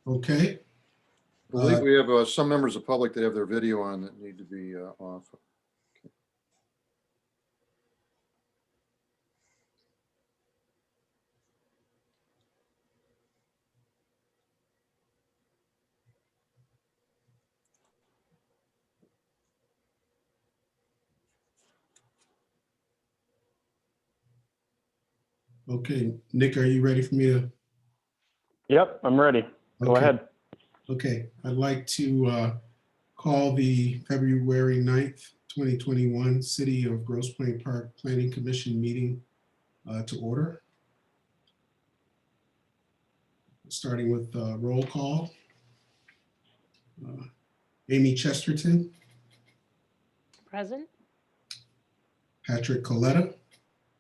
Okay. I believe we have some members of the public that have their video on that need to be off. Okay, Nick, are you ready for me to? Yep, I'm ready. Go Okay. ahead. Okay, I'd like to call the February 9th, 2021 City of Grosse Pointe Park Planning Commission meeting to order. Starting with roll call. Amy Chesterton, Present. Patrick Coletta,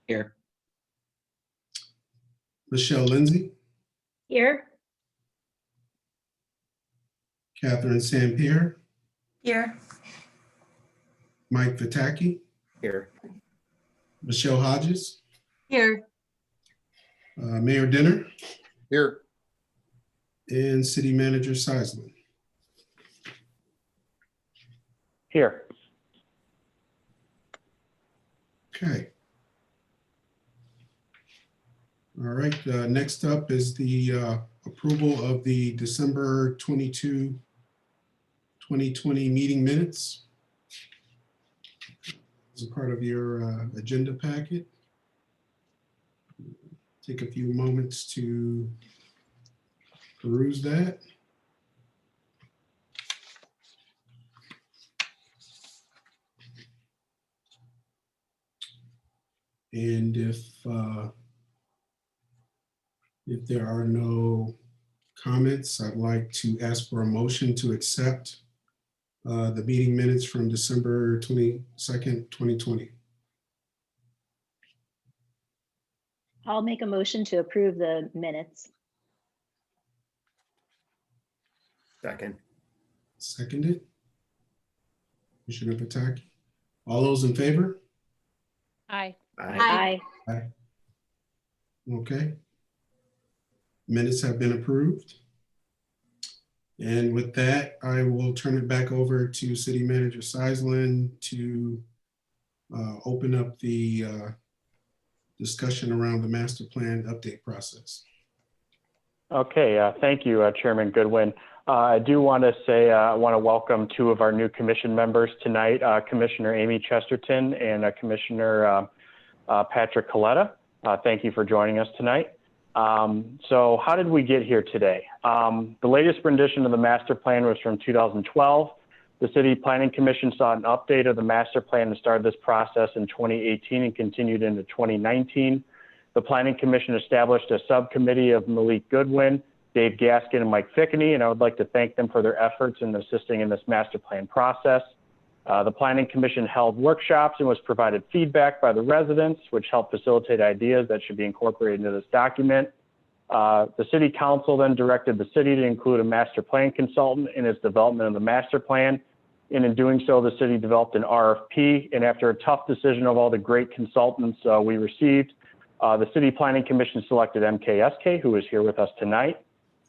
Here. Michelle Lindsay, Here. Catherine Sampier, Here. Mike Vitaki, Here. Michelle Hodges, Here. Mayor Dinner, Here, and City Manager Seisman. Here. Okay. All right, next up is the approval of the December 22, 2020 meeting minutes. As a part of your agenda packet. Take a few moments to peruse that. And if there are no comments, I'd like to ask for a motion to accept the meeting minutes from December 22nd, 2020. I'll make a motion to approve the minutes. Second. Seconded. Commissioner Pataki. All those in favor? Aye. Aye. Aye. Okay. Minutes have been approved. And with that, I will turn it back over to City Manager Seisman to open up the discussion around the master plan update process. Okay, thank you, Chairman Goodwin. I do want to say I want to welcome two of our new commission members tonight, Commissioner Amy Chesterton and Commissioner Patrick Coletta. Thank you for joining us tonight. So how did we get here today? The latest rendition of the master plan was from 2012. The City Planning Commission saw an update of the master plan and started this process in 2018 and continued into 2019. The Planning Commission established a subcommittee of Malik Goodwin, Dave Gaskin, and Mike Fickney, and I would like to thank them for their efforts in assisting in this master plan process. The Planning Commission held workshops and was provided feedback by the residents, which helped facilitate ideas that should be incorporated into this document. The City Council then directed the city to include a master plan consultant in its development of the master plan. And in doing so, the city developed an RFP. And after a tough decision of all the great consultants we received, the City Planning Commission selected MKSK, who is here with us tonight.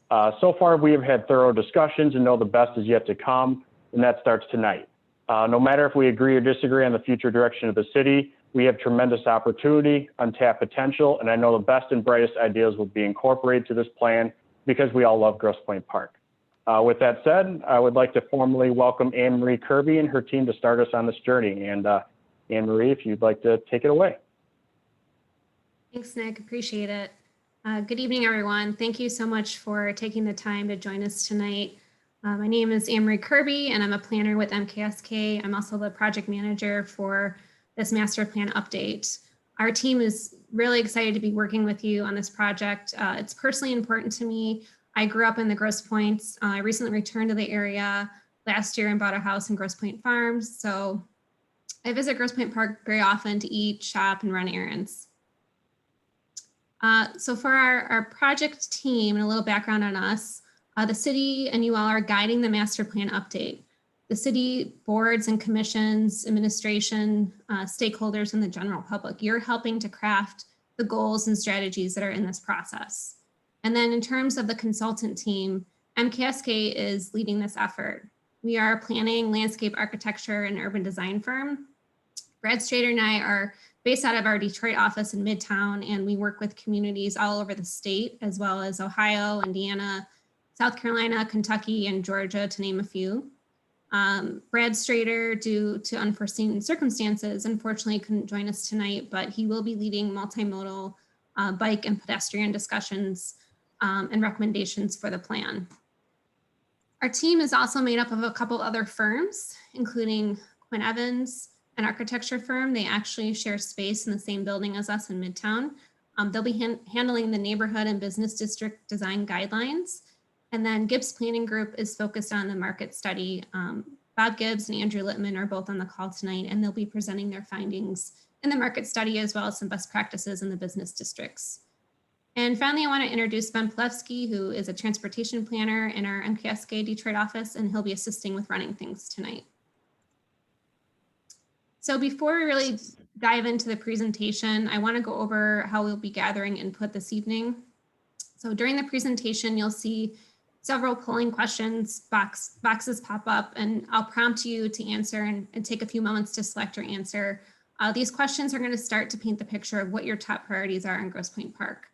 So far, we have had thorough discussions and know the best is yet to come, and that starts tonight. No matter if we agree or disagree on the future direction of the city, we have tremendous opportunity, untapped potential, and I know the best and brightest ideas will be incorporated to this plan because we all love Grosse Pointe Park. With that said, I would like to formally welcome Anne Marie Kirby and her team to start us on this journey. And Anne Marie, if you'd like to take it away. Thanks, Nick. Appreciate it. Good evening, everyone. Thank you so much for taking the time to join us tonight. My name is Anne Marie Kirby, and I'm a planner with MKSK. I'm also the project manager for this master plan update. Our team is really excited to be working with you on this project. It's personally important to me. I grew up in the Grosse Pointes. I recently returned to the area last year and bought a house in Grosse Pointe Farms. So I visit Grosse Pointe Park very often to eat, shop, and run errands. So for our project team and a little background on us, the city and you all are guiding the master plan update. The city boards and commissions, administration, stakeholders, and the general public, you're helping to craft the goals and strategies that are in this process. And then in terms of the consultant team, MKSK is leading this effort. We are a planning, landscape architecture, and urban design firm. Brad Strader and I are based out of our Detroit office in Midtown, and we work with communities all over the state, as well as Ohio, Indiana, South Carolina, Kentucky, and Georgia, to name a few. Brad Strader, due to unforeseen circumstances, unfortunately couldn't join us tonight, but he will be leading multimodal bike and pedestrian discussions and recommendations for the plan. Our team is also made up of a couple other firms, including Quinn Evans, an architecture firm. They actually share space in the same building as us in Midtown. They'll be handling the neighborhood and business district design guidelines. And then Gibbs Planning Group is focused on the market study. Bob Gibbs and Andrew Littman are both on the call tonight, and they'll be presenting their findings in the market study, as well as some best practices in the business districts. And finally, I want to introduce Ben Plevsky, who is a transportation planner in our MKSK Detroit office, and he'll be assisting with running things tonight. So before we really dive into the presentation, I want to go over how we'll be gathering input this evening. So during the presentation, you'll see several polling questions boxes pop up, and I'll prompt you to answer and take a few moments to select your answer. These questions are going to start to paint the picture of what your top priorities are in Grosse Pointe Park.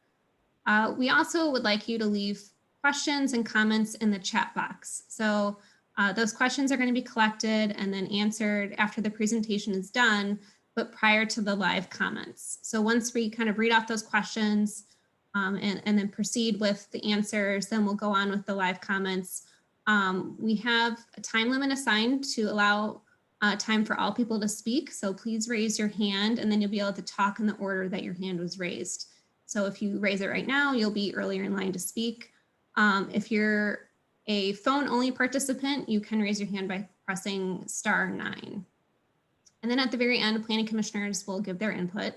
We also would like you to leave questions and comments in the chat box. So those questions are going to be collected and then answered after the presentation is done, but prior to the live comments. So once we kind of read off those questions and then proceed with the answers, then we'll go on with the live comments. We have a time limit assigned to allow time for all people to speak. So please raise your hand, and then you'll be able to talk in the order that your hand was raised. So if you raise it right now, you'll be earlier in line to speak. If you're a phone-only participant, you can raise your hand by pressing *9. And then at the very end, planning commissioners will give their input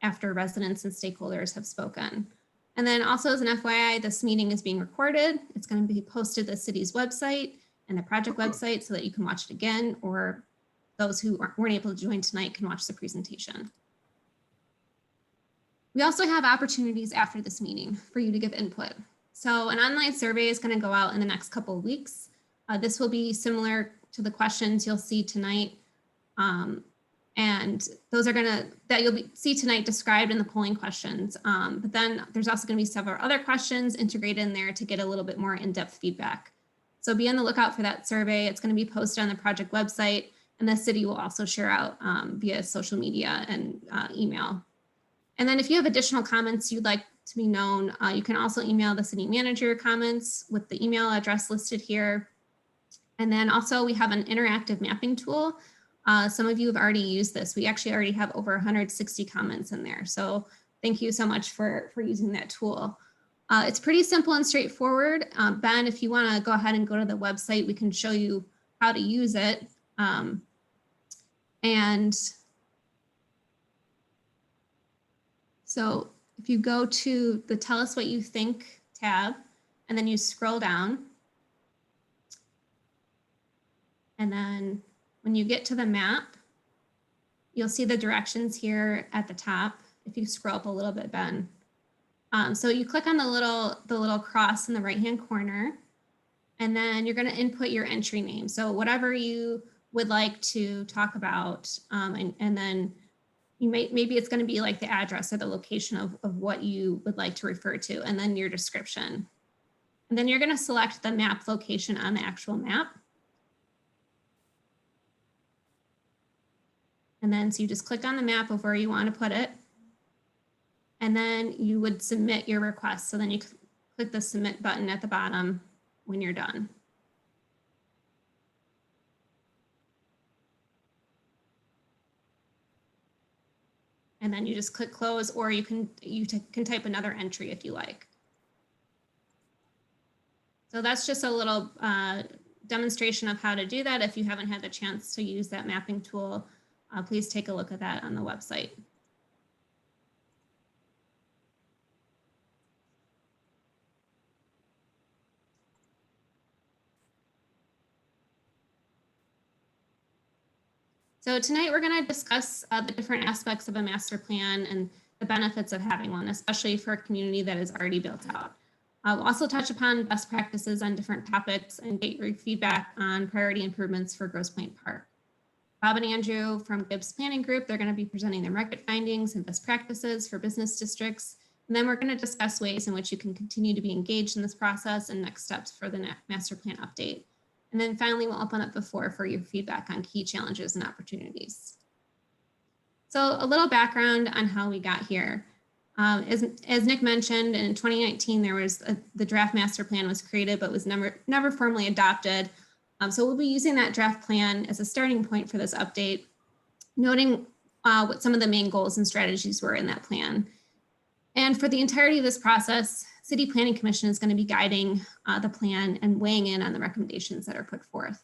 after residents and stakeholders have spoken. And then also, as an FYI, this meeting is being recorded. It's going to be posted to the city's website and the project website so that you can watch it again, or those who weren't able to join tonight can watch the presentation. We also have opportunities after this meeting for you to give input. So an online survey is going to go out in the next couple of weeks. This will be similar to the questions you'll see tonight. And those are that you'll see tonight described in the polling questions. But then there's also going to be several other questions integrated in there to get a little bit more in-depth feedback. So be on the lookout for that survey. It's going to be posted on the project website, and the city will also share out via social media and email. And then if you have additional comments you'd like to be known, you can also email the city manager comments with the email address listed here. And then also we have an interactive mapping tool. Some of you have already used this. We actually already have over 160 comments in there. So thank you so much for using that tool. It's pretty simple and straightforward. Ben, if you want to go ahead and go to the website, we can show you how to use it. So if you go to the Tell Us What You Think tab, and then you scroll down, and then when you get to the map, you'll see the directions here at the top. If you scroll up a little bit, Ben. So you click on the little cross in the right-hand corner, and then you're going to input your entry name. So whatever you would like to talk about, and then maybe it's going to be like the address or the location of what you would like to refer to, and then your description. And then you're going to select the map location on the actual map. And then so you just click on the map of where you want to put it. And then you would submit your request. So then you click the submit button at the bottom when you're done. And then you just click close, or you can type another entry if you like. So that's just a little demonstration of how to do that. If you haven't had the chance to use that mapping tool, please take a look at that on the website. So tonight we're going to discuss the different aspects of a master plan and the benefits of having one, especially for a community that is already built out. We'll also touch upon best practices on different topics and get your feedback on priority improvements for Grosse Pointe Park. Bob and Andrew from Gibbs Planning Group, they're going to be presenting their market findings and best practices for business districts. And then we're going to discuss ways in which you can continue to be engaged in this process and next steps for the master plan update. And then finally, we'll open up the floor for your feedback on key challenges and opportunities. So a little background on how we got here. As Nick mentioned, in 2019, there was the draft master plan was created, but was never formally adopted. So we'll be using that draft plan as a starting point for this update, noting what some of the main goals and strategies were in that plan. And for the entirety of this process, City Planning Commission is going to be guiding the plan and weighing in on the recommendations that are put forth.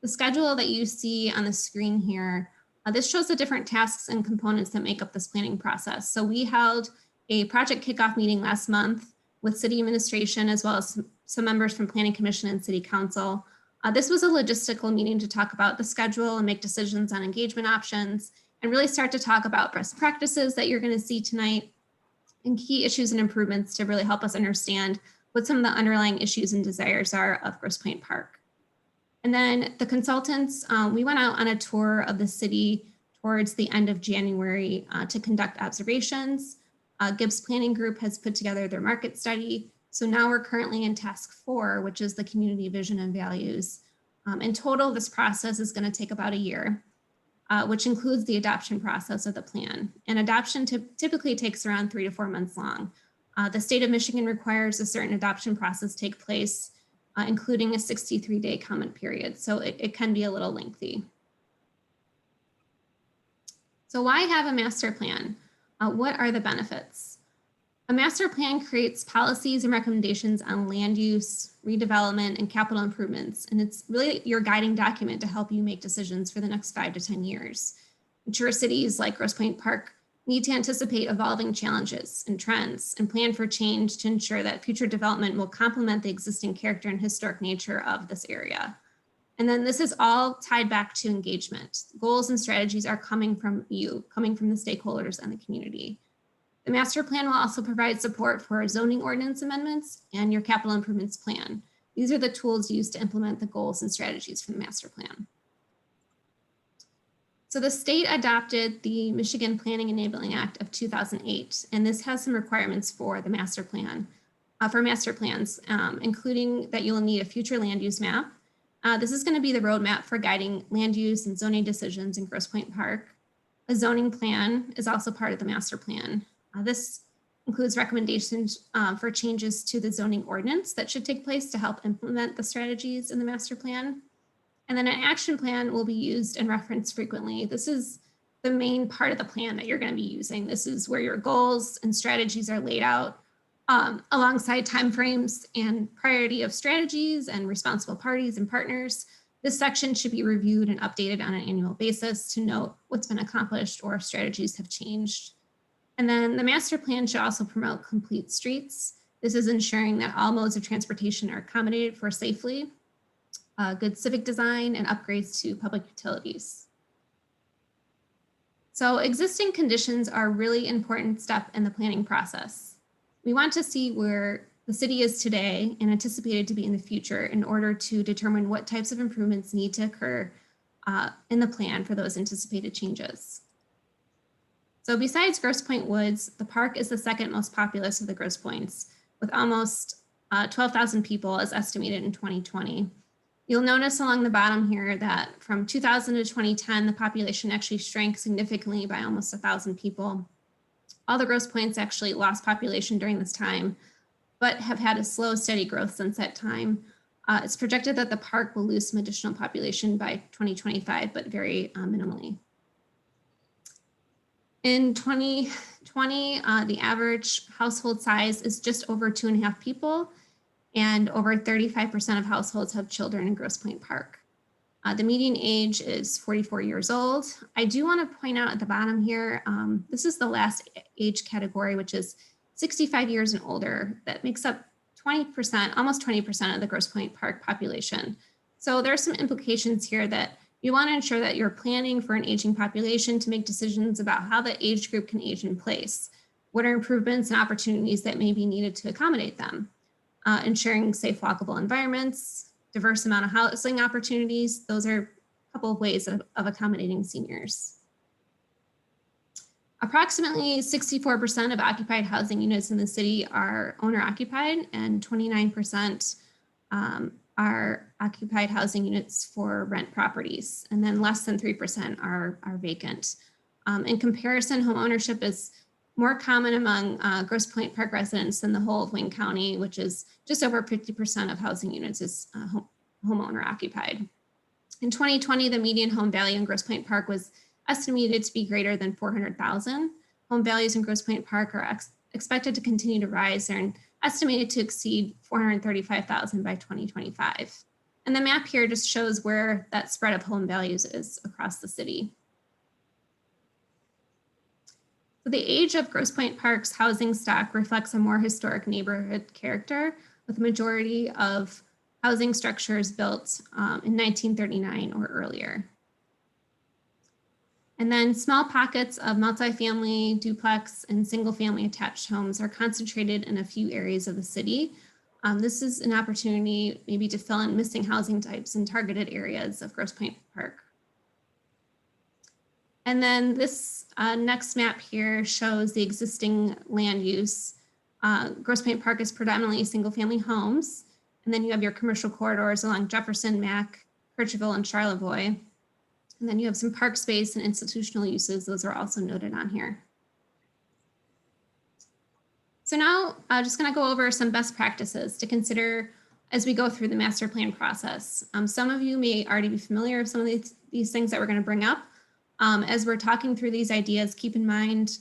The schedule that you see on the screen here, this shows the different tasks and components that make up this planning process. So we held a project kickoff meeting last month with city administration, as well as some members from Planning Commission and City Council. This was a logistical meeting to talk about the schedule and make decisions on engagement options and really start to talk about best practices that you're going to see tonight and key issues and improvements to really help us understand what some of the underlying issues and desires are of Grosse Pointe Park. And then the consultants, we went out on a tour of the city towards the end of January to conduct observations. Gibbs Planning Group has put together their market study. So now we're currently in task 4, which is the community vision and values. In total, this process is going to take about a year, which includes the adoption process of the plan. And adoption typically takes around 3 to 4 months long. The state of Michigan requires a certain adoption process take place, including a 63-day comment period. So it can be a little lengthy. So why have a master plan? What are the benefits? A master plan creates policies and recommendations on land use, redevelopment, and capital improvements. And it's really your guiding document to help you make decisions for the next 5 to 10 years. Mature cities like Grosse Pointe Park need to anticipate evolving challenges and trends and plan for change to ensure that future development will complement the existing character and historic nature of this area. And then this is all tied back to engagement. Goals and strategies are coming from you, coming from the stakeholders and the community. The master plan will also provide support for zoning ordinance amendments and your capital improvements plan. These are the tools used to implement the goals and strategies from the master plan. So the state adopted the Michigan Planning Enabling Act of 2008, and this has some requirements for the master plan, for master plans, including that you'll need a future land use map. This is going to be the roadmap for guiding land use and zoning decisions in Grosse Pointe Park. A zoning plan is also part of the master plan. This includes recommendations for changes to the zoning ordinance that should take place to help implement the strategies in the master plan. And then an action plan will be used and referenced frequently. This is the main part of the plan that you're going to be using. This is where your goals and strategies are laid out alongside timeframes and priority of strategies and responsible parties and partners. This section should be reviewed and updated on an annual basis to note what's been accomplished or if strategies have changed. And then the master plan should also promote complete streets. This is ensuring that all modes of transportation are accommodated for safely, good civic design, and upgrades to public utilities. So existing conditions are a really important step in the planning process. We want to see where the city is today and anticipated to be in the future in order to determine what types of improvements need to occur in the plan for those anticipated changes. So besides Grosse Pointe Woods, the park is the second most populous of the Grosse Pointes, with almost 12,000 people as estimated in 2020. You'll notice along the bottom here that from 2000 to 2010, the population actually shrank significantly by almost 1,000 people. All the Grosse Pointes actually lost population during this time, but have had a slow, steady growth since that time. It's projected that the park will lose some additional population by 2025, but very minimally. In 2020, the average household size is just over 2.5 people, and over 35% of households have children in Grosse Pointe Park. The median age is 44 years old. I do want to point out at the bottom here, this is the last age category, which is 65 years and older. That makes up 20%, almost 20% of the Grosse Pointe Park population. So there are some implications here that you want to ensure that you're planning for an aging population to make decisions about how the age group can age in place. What are improvements and opportunities that may be needed to accommodate them? ensuring safe walkable environments, diverse amount of housing opportunities. Those are a couple of ways of accommodating seniors. Approximately 64% of occupied housing units in the city are owner occupied, and 29% are occupied housing units for rent properties. And then less than 3% are vacant. In comparison, home ownership is more common among Grosse Pointe Park residents than the whole of Wayne County, which is just over 50% of housing units is homeowner occupied. In 2020, the median home value in Grosse Pointe Park was estimated to be greater than $400,000. Home values in Grosse Pointe Park are expected to continue to rise. They're estimated to exceed $435,000 by 2025. And the map here just shows where that spread of home values is across the city. So the age of Grosse Pointe Park's housing stock reflects a more historic neighborhood character, with the majority of housing structures built in 1939 or earlier. And then small pockets of multifamily, duplex, and single-family attached homes are concentrated in a few areas of the city. This is an opportunity maybe to fill in missing housing types in targeted areas of Grosse Pointe Park. And then this next map here shows the existing land use. Grosse Pointe Park is predominantly single-family homes. And then you have your commercial corridors along Jefferson, Mack, Kirchville, and Charlevoix. And then you have some park space and institutional uses. Those are also noted on here. So now I'm just going to go over some best practices to consider as we go through the master plan process. Some of you may already be familiar with some of these things that we're going to bring up. As we're talking through these ideas, keep in mind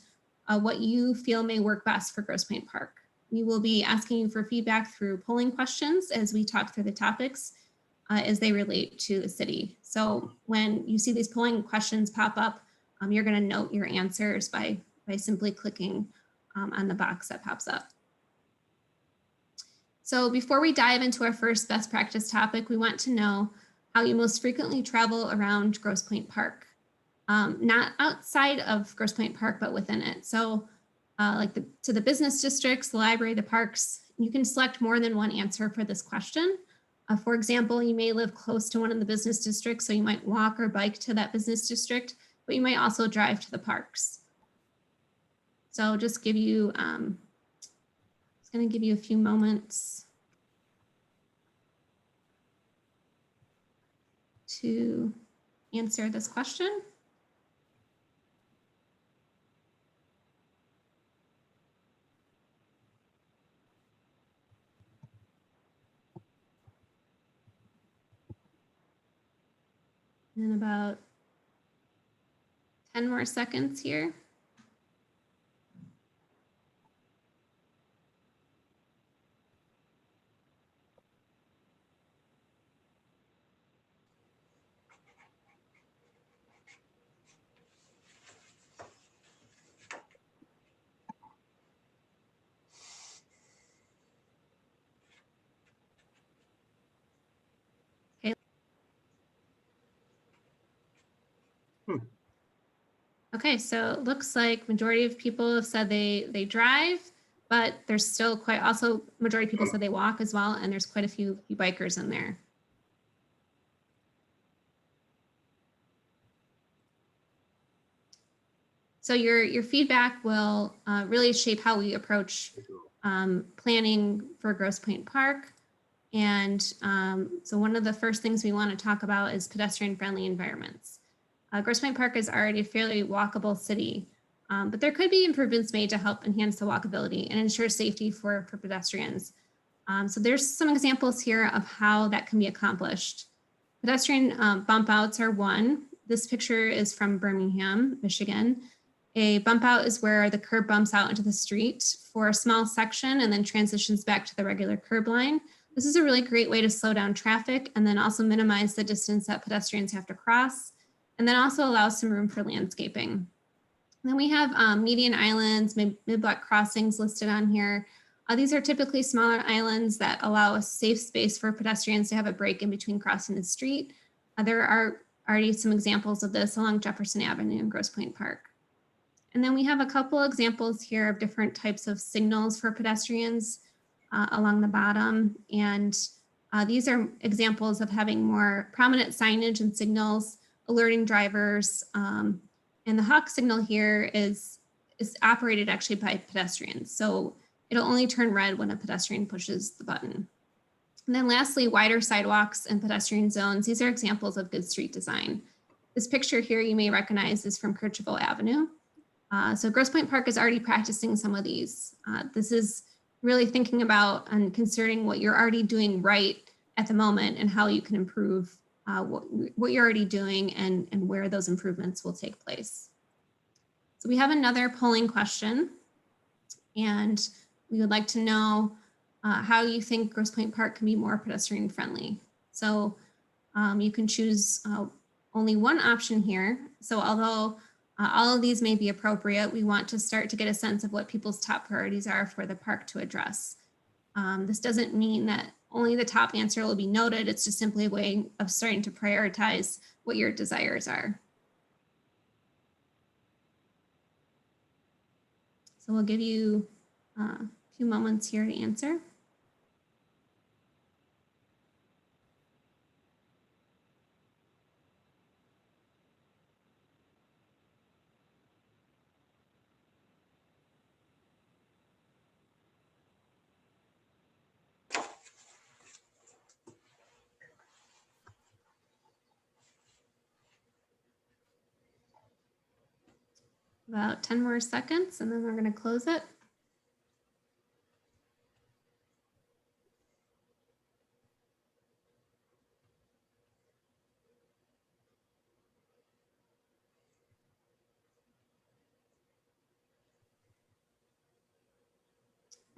what you feel may work best for Grosse Pointe Park. We will be asking you for feedback through polling questions as we talk through the topics as they relate to the city. So when you see these polling questions pop up, you're going to note your answers by simply clicking on the box that pops up. So before we dive into our first best practice topic, we want to know how you most frequently travel around Grosse Pointe Park. Not outside of Grosse Pointe Park, but within it. So to the business districts, the library, the parks, you can select more than one answer for this question. For example, you may live close to one of the business districts, so you might walk or bike to that business district, but you might also drive to the parks. So just give you, it's going to give you a few moments to answer this question. And about 10 more seconds here. Okay, so it looks like majority of people have said they drive, but there's still quite also majority of people said they walk as well, and there's quite a few bikers in there. So your feedback will really shape how we approach planning for Grosse Pointe Park. And so one of the first things we want to talk about is pedestrian-friendly environments. Grosse Pointe Park is already a fairly walkable city, but there could be improvements made to help enhance the walkability and ensure safety for pedestrians. So there's some examples here of how that can be accomplished. Pedestrian bump outs are one. This picture is from Birmingham, Michigan. A bump out is where the curb bumps out into the street for a small section and then transitions back to the regular curb line. This is a really great way to slow down traffic and then also minimize the distance that pedestrians have to cross, and then also allows some room for landscaping. And then we have median islands, mid-block crossings listed on here. These are typically smaller islands that allow a safe space for pedestrians to have a break in between crossing the street. There are already some examples of this along Jefferson Avenue in Grosse Pointe Park. And then we have a couple examples here of different types of signals for pedestrians. along the bottom. And these are examples of having more prominent signage and signals alerting drivers. And the hawk signal here is operated actually by pedestrians. So it'll only turn red when a pedestrian pushes the button. And then lastly, wider sidewalks and pedestrian zones. These are examples of good street design. This picture here you may recognize is from Kercheval Avenue. So Grosse Pointe Park is already practicing some of these. This is really thinking about and considering what you're already doing right at the moment and how you can improve what you're already doing and where those improvements will take place. So we have another polling question, and we would like to know how you think Grosse Pointe Park can be more pedestrian friendly. So you can choose only one option here. So although all of these may be appropriate, we want to start to get a sense of what people's top priorities are for the park to address. This doesn't mean that only the top answer will be noted. It's just simply a way of starting to prioritize what your desires are. So we'll give you a few moments here to answer. About 10 more seconds, and then we're going to close it.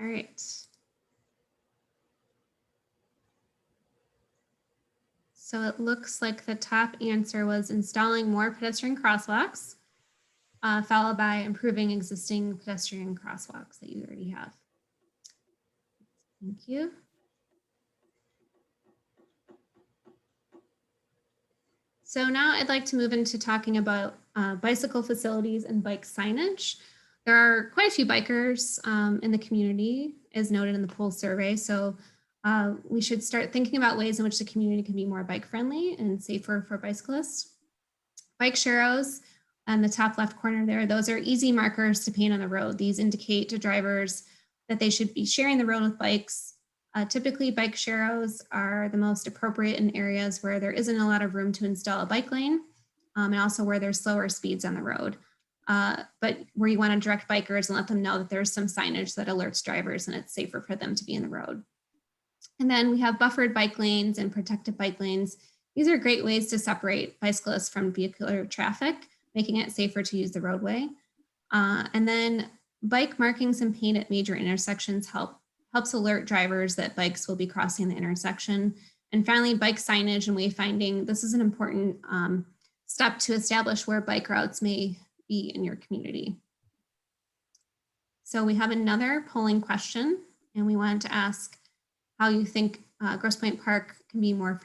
All right. So it looks like the top answer was installing more pedestrian crosswalks, followed by improving existing pedestrian crosswalks that you already have. Thank you. So now I'd like to move into talking about bicycle facilities and bike signage. There are quite a few bikers in the community, as noted in the poll survey. So we should start thinking about ways in which the community can be more bike friendly and safer for bicyclists. Bike sharrows on the top left corner there, those are easy markers to paint on the road. These indicate to drivers that they should be sharing the road with bikes. Typically, bike sharrows are the most appropriate in areas where there isn't a lot of room to install a bike lane, and also where there's slower speeds on the road. But where you want to direct bikers and let them know that there's some signage that alerts drivers and it's safer for them to be in the road. And then we have buffered bike lanes and protected bike lanes. These are great ways to separate bicyclists from vehicular traffic, making it safer to use the roadway. And then bike markings and paint at major intersections helps alert drivers that bikes will be crossing the intersection. And finally, bike signage and wayfinding. This is an important step to establish where bike routes may be in your community. So we have another polling question, and we wanted to ask how you think Grosse Pointe Park can be more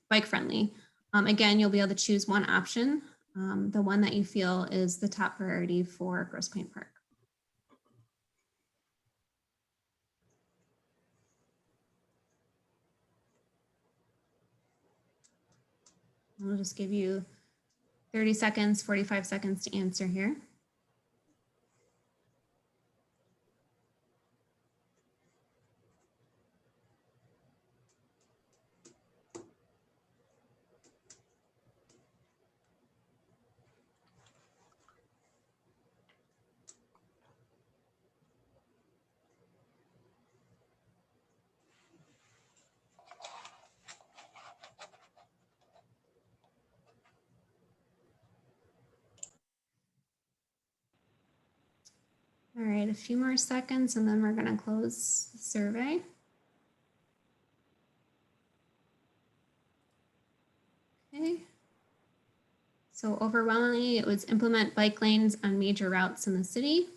bike friendly. Again, you'll be able to choose one option, the one that you feel is the top priority for Grosse Pointe Park. I'll just give you 30 seconds, 45 seconds to answer here. All right, a few more seconds and then we're going to close the survey. Okay. So overwhelmingly, it was implement bike lanes on major routes in the city,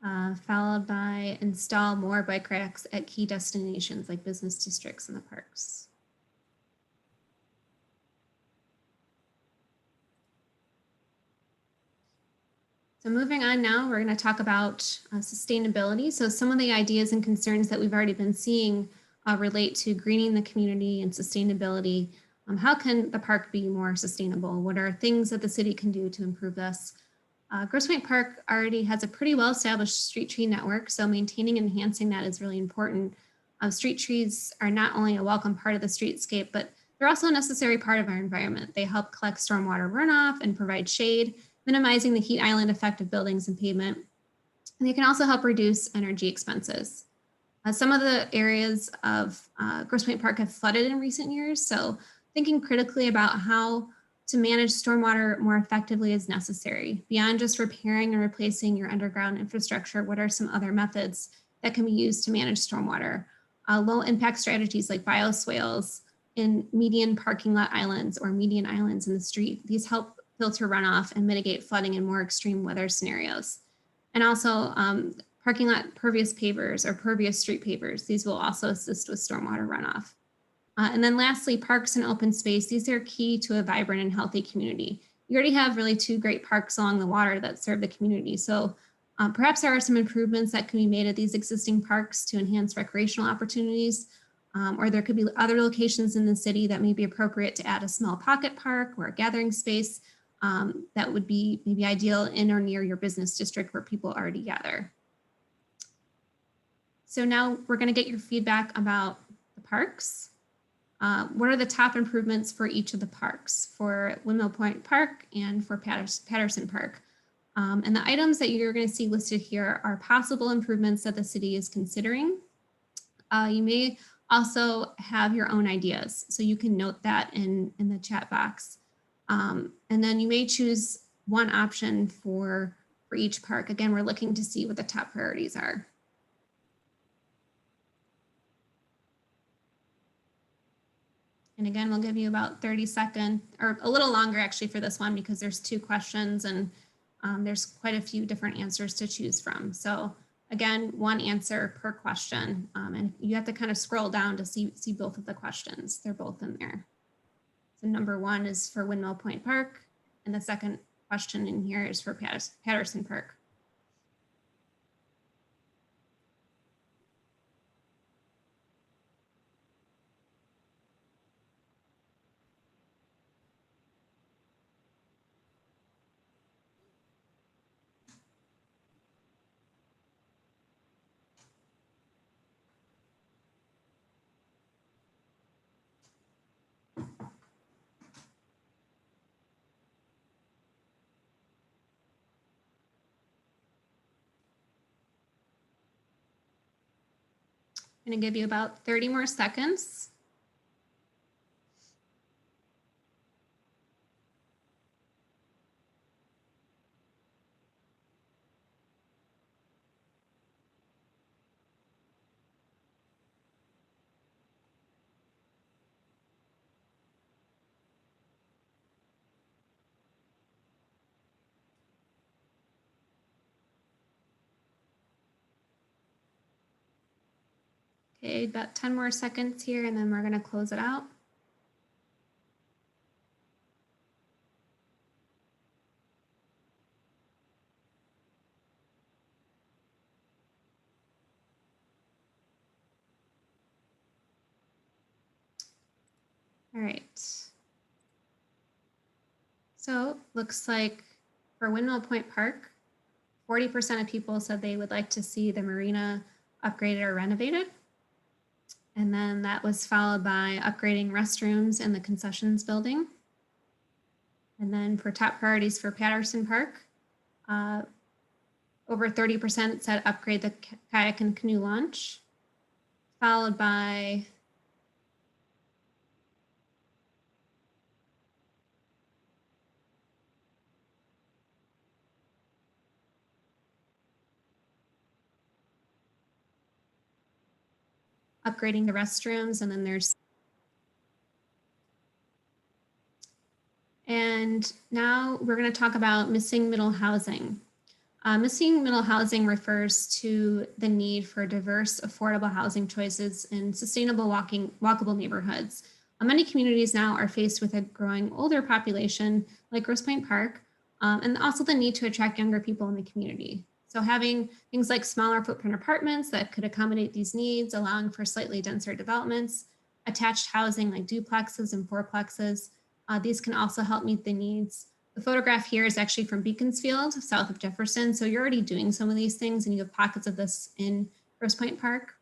followed by install more bike racks at key destinations like business districts and the parks. So moving on now, we're going to talk about sustainability. So some of the ideas and concerns that we've already been seeing relate to greening the community and sustainability. How can the park be more sustainable? What are things that the city can do to improve this? Grosse Pointe Park already has a pretty well-established street tree network, so maintaining and enhancing that is really important. Street trees are not only a welcome part of the streetscape, but they're also a necessary part of our environment. They help collect stormwater runoff and provide shade, minimizing the heat island effect of buildings and pavement. And they can also help reduce energy expenses. Some of the areas of Grosse Pointe Park have flooded in recent years, so thinking critically about how to manage stormwater more effectively is necessary. Beyond just repairing and replacing your underground infrastructure, what are some other methods that can be used to manage stormwater? Low impact strategies like bioswales in median parking lot islands or median islands in the street. These help filter runoff and mitigate flooding in more extreme weather scenarios. And also parking lot pervious pavers or pervious street pavers. These will also assist with stormwater runoff. And then lastly, parks and open space. These are key to a vibrant and healthy community. You already have really 2 great parks along the water that serve the community. So perhaps there are some improvements that can be made at these existing parks to enhance recreational opportunities, or there could be other locations in the city that may be appropriate to add a small pocket park or a gathering space that would be maybe ideal in or near your business district where people already gather. So now we're going to get your feedback about the parks. What are the top improvements for each of the parks, for Windmill Point Park and for Patterson Park? And the items that you're going to see listed here are possible improvements that the city is considering. You may also have your own ideas, so you can note that in the chat box. And then you may choose one option for each park. Again, we're looking to see what the top priorities are. And again, we'll give you about 30 seconds or a little longer actually for this one because there's 2 questions and there's quite a few different answers to choose from. So again, 1 answer per question. And you have to kind of scroll down to see both of the questions. They're both in there. So number 1 is for Windmill Point Park. And the second question in here is for Patterson Park. I'm going to give you about 30 more seconds. Okay, about 10 more seconds here, and then we're going to close it out. All right. So looks like for Windmill Point Park, 40% of people said they would like to see the marina upgraded or renovated. And then that was followed by upgrading restrooms in the concessions building. And then for top priorities for Patterson Park, over 30% said upgrade the kayak and canoe launch, followed by upgrading the restrooms, and then there's. And now we're going to talk about missing middle housing. Missing middle housing refers to the need for diverse, affordable housing choices in sustainable walkable neighborhoods. Many communities now are faced with a growing older population like Grosse Pointe Park, and also the need to attract younger people in the community. So having things like smaller footprint apartments that could accommodate these needs, allowing for slightly denser developments, attached housing like duplexes and fourplexes, these can also help meet the needs. The photograph here is actually from Beaconsfield, south of Jefferson. So you're already doing some of these things and you have pockets of this in Grosse Pointe Park.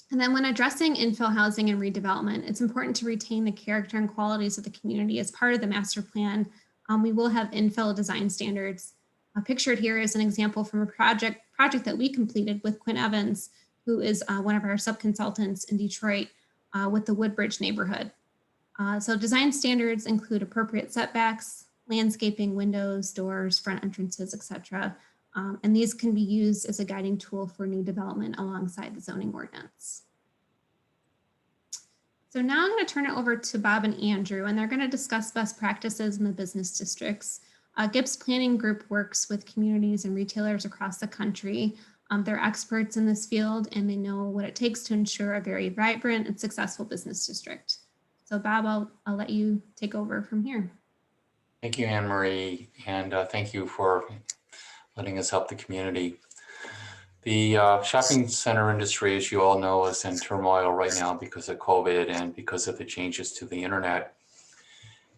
And then when addressing infill housing and redevelopment, it's important to retain the character and qualities of the community as part of the master plan. We will have infill design standards. Pictured here is an example from a project that we completed with Quinn Evans, who is one of our sub-consultants in Detroit with the Woodbridge neighborhood. So design standards include appropriate setbacks, landscaping, windows, doors, front entrances, etc. And these can be used as a guiding tool for new development alongside the zoning ordinance. So now I'm going to turn it over to Bob and Andrew, and they're going to discuss best practices in the business districts. GIPS Planning Group works with communities and retailers across the country. They're experts in this field, and they know what it takes to ensure a very vibrant and successful business district. So Bob, I'll let you take over from here. Thank you, Anne Marie, and thank you for letting us help the community. The shopping center industry, as you all know, is in turmoil right now because of COVID and because of the changes to the internet.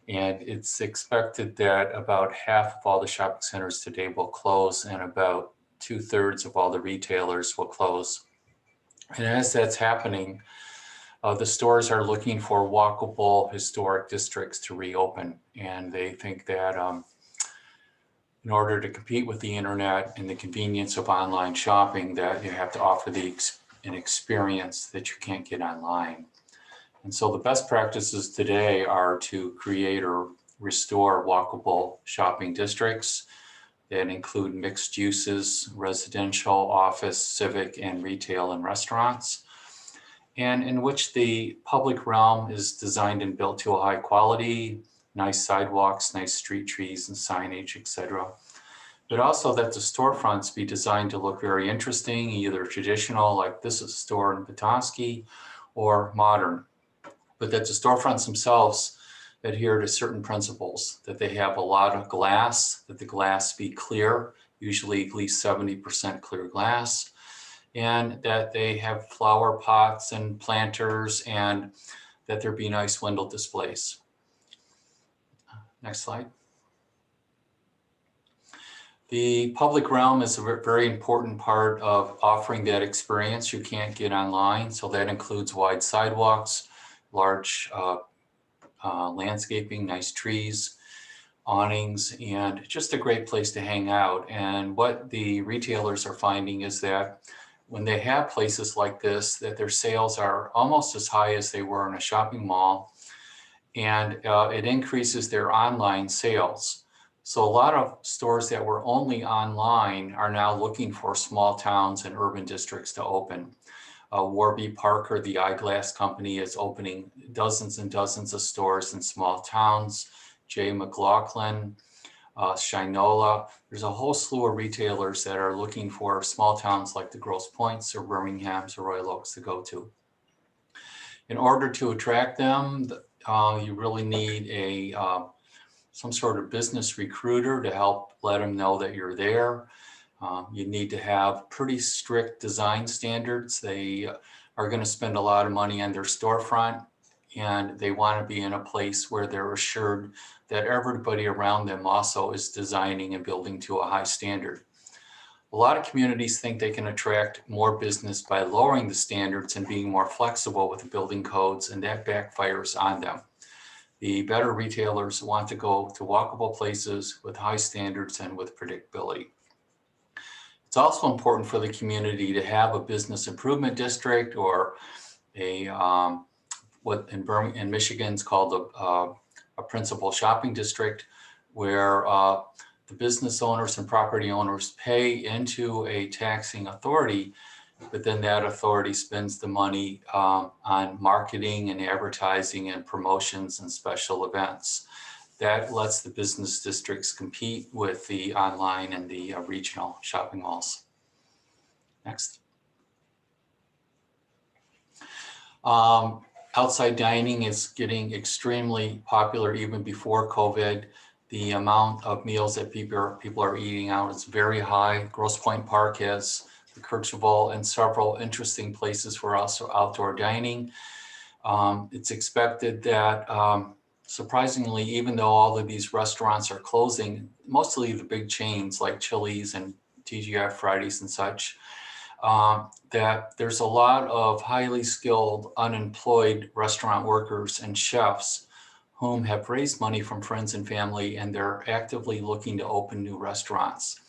And it's expected that about half of all the shopping centers today will close and about 2/3 of all the retailers will close. And as that's happening, the stores are looking for walkable historic districts to reopen. And they think that in order to compete with the internet and the convenience of online shopping, that you have to offer an experience that you can't get online. And so the best practices today are to create or restore walkable shopping districts that include mixed uses, residential, office, civic, and retail and restaurants, and in which the public realm is designed and built to a high quality, nice sidewalks, nice street trees and signage, etc. But also that the storefronts be designed to look very interesting, either traditional, like this is a store in Petoskey, or modern. But that the storefronts themselves adhere to certain principles, that they have a lot of glass, that the glass be clear, usually at least 70% clear glass, and that they have flower pots and planters, and that there be nice window displays. Next slide. The public realm is a very important part of offering that experience you can't get online. So that includes wide sidewalks, large landscaping, nice trees, awnings, and just a great place to hang out. And what the retailers are finding is that when they have places like this, that their sales are almost as high as they were in a shopping mall, and it increases their online sales. So a lot of stores that were only online are now looking for small towns and urban districts to open. Warby Parker, the eyeglass company, is opening dozens and dozens of stores in small towns. J. McLaughlin, Shinola. There's a whole slew of retailers that are looking for small towns like the Grosse Pointes or Birminghams or Royal Oaks to go to. In order to attract them, you really need some sort of business recruiter to help let them know that you're there. You need to have pretty strict design standards. They are going to spend a lot of money on their storefront, and they want to be in a place where they're assured that everybody around them also is designing and building to a high standard. A lot of communities think they can attract more business by lowering the standards and being more flexible with the building codes, and that backfires on them. The better retailers want to go to walkable places with high standards and with predictability. It's also important for the community to have a business improvement district, or what in Michigan is called a principal shopping district, where the business owners and property owners pay into a taxing authority, but then that authority spends the money on marketing and advertising and promotions and special events. That lets the business districts compete with the online and the regional shopping malls. Next. Outside dining is getting extremely popular even before COVID. The amount of meals that people are eating out is very high. Grosse Pointe Park has the Kirchhoff and several interesting places for also outdoor dining. It's expected that surprisingly, even though all of these restaurants are closing, mostly the big chains like Chili's and TGI Fridays and such, that there's a lot of highly skilled unemployed restaurant workers and chefs whom have raised money from friends and family, and they're actively looking to open new restaurants.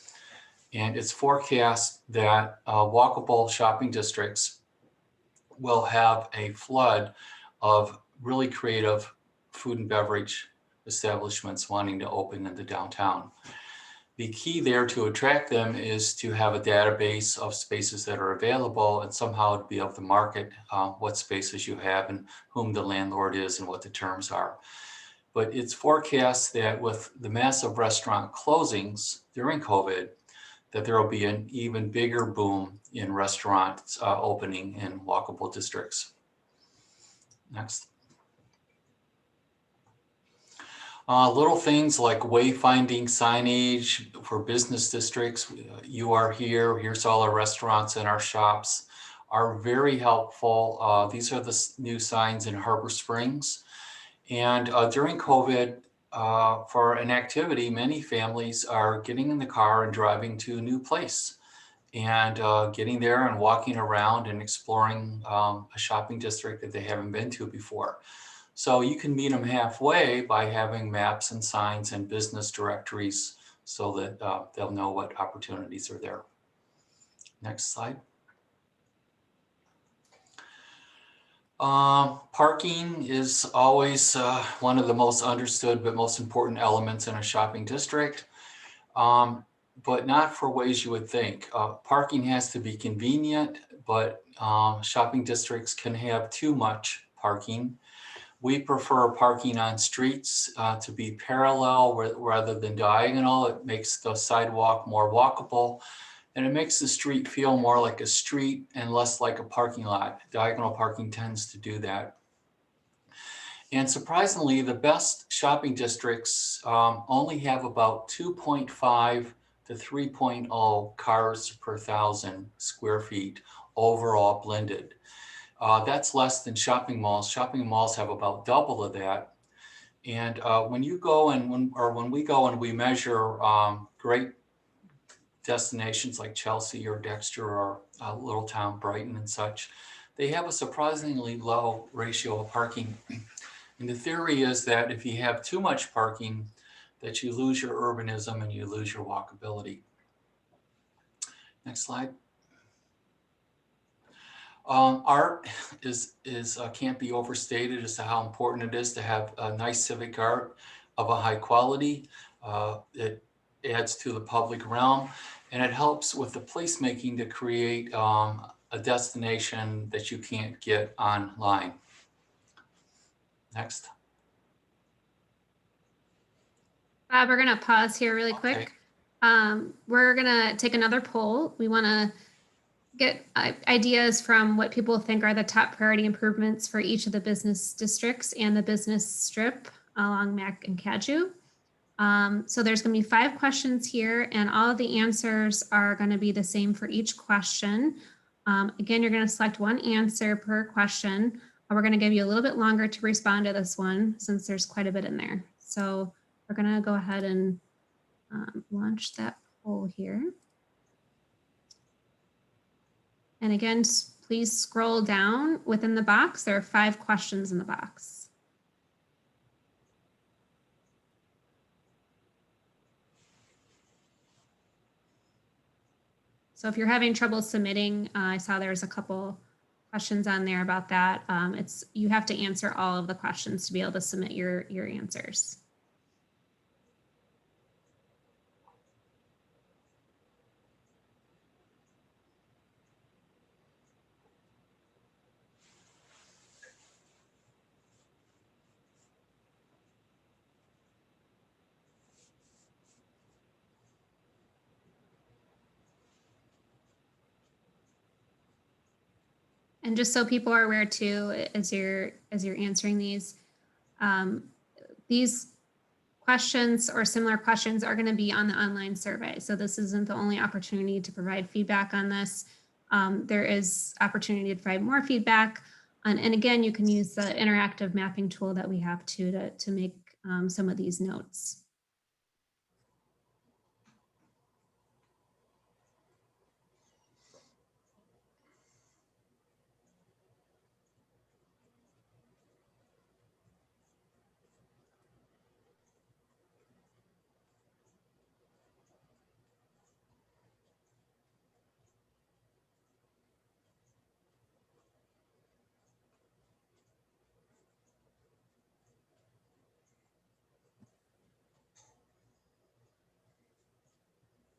And it's forecast that walkable shopping districts will have a flood of really creative food and beverage establishments wanting to open in the downtown. The key there to attract them is to have a database of spaces that are available and somehow to be able to market what spaces you have and whom the landlord is and what the terms are. But it's forecast that with the massive restaurant closings during COVID, that there will be an even bigger boom in restaurants opening in walkable districts. Next. Little things like wayfinding signage for business districts. You are here, here's all our restaurants and our shops are very helpful. These are the new signs in Harbor Springs. And during COVID, for an activity, many families are getting in the car and driving to a new place and getting there and walking around and exploring a shopping district that they haven't been to before. So you can meet them halfway by having maps and signs and business directories so that they'll know what opportunities are there. Next slide. Parking is always one of the most understood but most important elements in a shopping district, but not for ways you would think. Parking has to be convenient, but shopping districts can have too much parking. We prefer parking on streets to be parallel rather than diagonal. It makes the sidewalk more walkable, and it makes the street feel more like a street and less like a parking lot. Diagonal parking tends to do that. And surprisingly, the best shopping districts only have about 2.5 to 3.0 cars per 1,000 square feet overall blended. That's less than shopping malls. Shopping malls have about double of that. And when you go and when we go and we measure great destinations like Chelsea or Dexter or little town Brighton and such, they have a surprisingly low ratio of parking. And the theory is that if you have too much parking, that you lose your urbanism and you lose your walkability. Next slide. Art can't be overstated as to how important it is to have a nice civic art of a high quality. It adds to the public realm, and it helps with the placemaking to create a destination that you can't get online. Next. Bob, we're going to pause here really Okay. quick. We're going to take another poll. We want to get ideas from what people think are the top priority improvements for each of the business districts and the business strip along Mac and Cadieux. So there's going to be 5 questions here, and all of the answers are going to be the same for each question. Again, you're going to select one answer per question. We're going to give you a little bit longer to respond to this one since there's quite a bit in there. So we're going to go ahead and launch that poll here. And again, please scroll down within the box. There are 5 questions in the box. So if you're having trouble submitting, I saw there's a couple questions on there about that. You have to answer all of the questions to be able to submit your answers. And just so people are aware too, as you're answering these questions or similar questions are going to be on the online survey. So this isn't the only opportunity to provide feedback on this. There is opportunity to provide more feedback. And again, you can use the interactive mapping tool that we have to make some of these notes.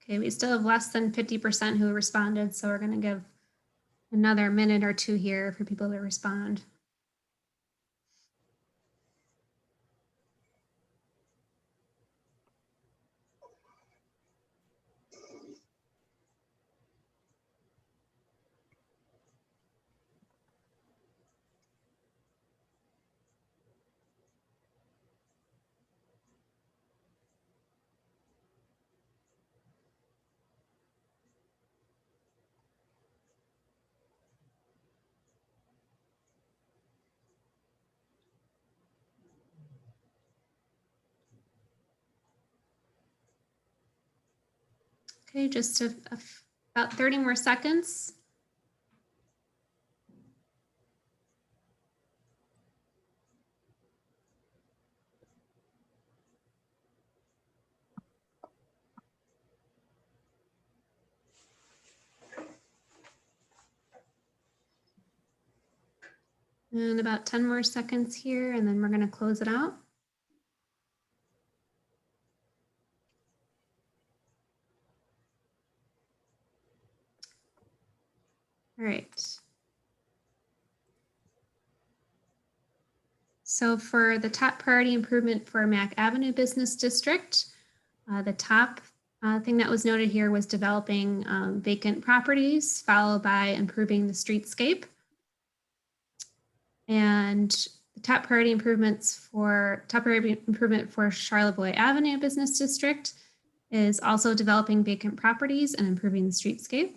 Okay, we still have less than 50% who responded, so we're going to give another minute or two here for people to respond. Okay, just about 30 more seconds. And about 10 more seconds here, and then we're going to close it out. All right. So for the top priority improvement for Mack Avenue Business District, the top thing that was noted here was developing vacant properties, followed by improving the streetscape. And the top priority improvement for Charlevoix Avenue Business District is also developing vacant properties and improving the streetscape.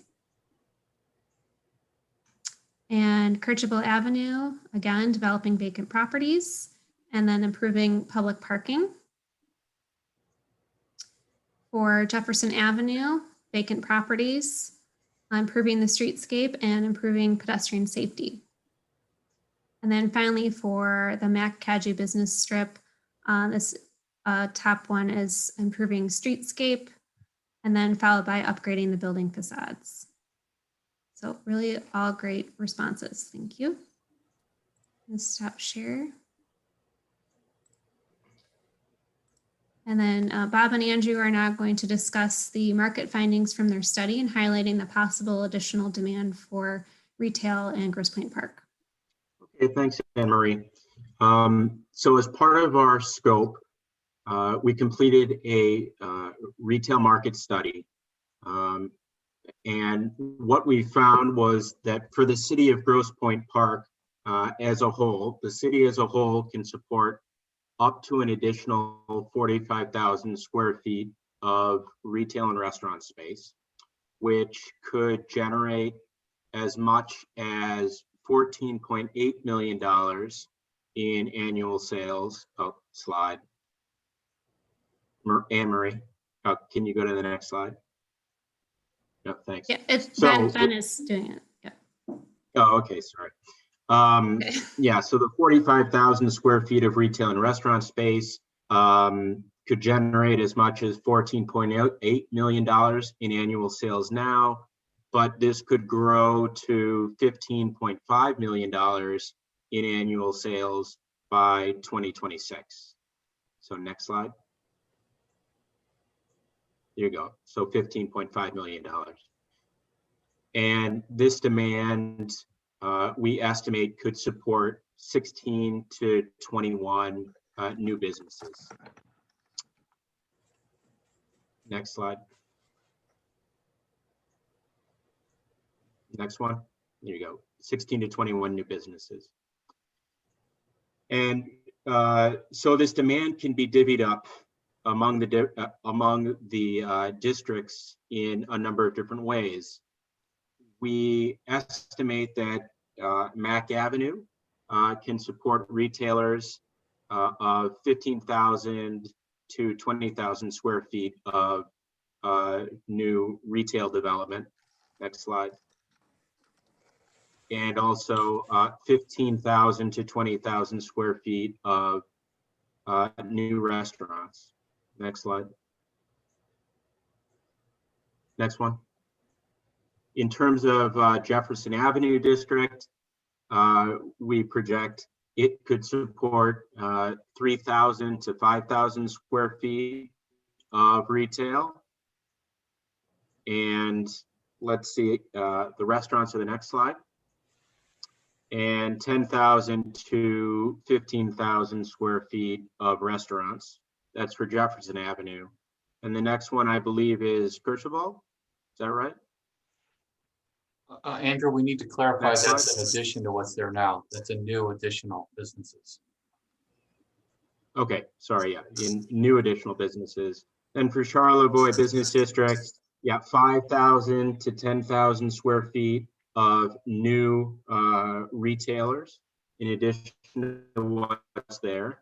And Kirchable Avenue, again, developing vacant properties and then improving public parking. For Jefferson Avenue, vacant properties, improving the streetscape and improving pedestrian safety. And then finally for the Mack Cadieux Business Strip, this top one is improving streetscape and then followed by upgrading the building facades. So really all great responses. Thank you. Let's stop share. And then Bob and Andrew are now going to discuss the market findings from their study and highlighting the possible additional demand for retail in Grosse Pointe Park. Okay, thanks, Anne Marie. So as part of our scope, we completed a retail market study. And what we found was that for the city of Grosse Pointe Park as a whole, the city as a whole can support up to an additional 45,000 square feet of retail and restaurant space, which could generate as much as $14.8 million in annual sales. Oh, slide. Anne Marie, can you go to the next slide? No, thanks. Yeah, Ben is doing it. Yeah. Oh, okay, sorry. Yeah, so the 45,000 square feet of retail and restaurant space could generate as much as $14.8 million in annual sales now, but this could grow to $15.5 million in annual sales by 2026. So next slide. There you go. So $15.5 million. And this demand, we estimate, could support 16 to 21 new businesses. Next slide. Next one. There you go. 16 to 21 new businesses. And so this demand can be divvied up among the districts in a number of different ways. We estimate that Mack Avenue can support retailers of 15,000 to 20,000 square feet of new retail development. Next slide. And also 15,000 to 20,000 square feet of new restaurants. Next slide. Next one. In terms of Jefferson Avenue District, we project it could support 3,000 to 5,000 square feet of retail. And let's see, the restaurants are the next slide. And 10,000 to 15,000 square feet of restaurants. That's for Jefferson Avenue. And the next one, I believe, is Kercheval. Is that right? Andrew, we need to clarify Next that's slide. in addition to what's there now. That's a new additional businesses. Okay, sorry, yeah, in new additional businesses. Then for Charlevoix Business District, yeah, 5,000 to 10,000 square feet of new retailers in addition to what's there.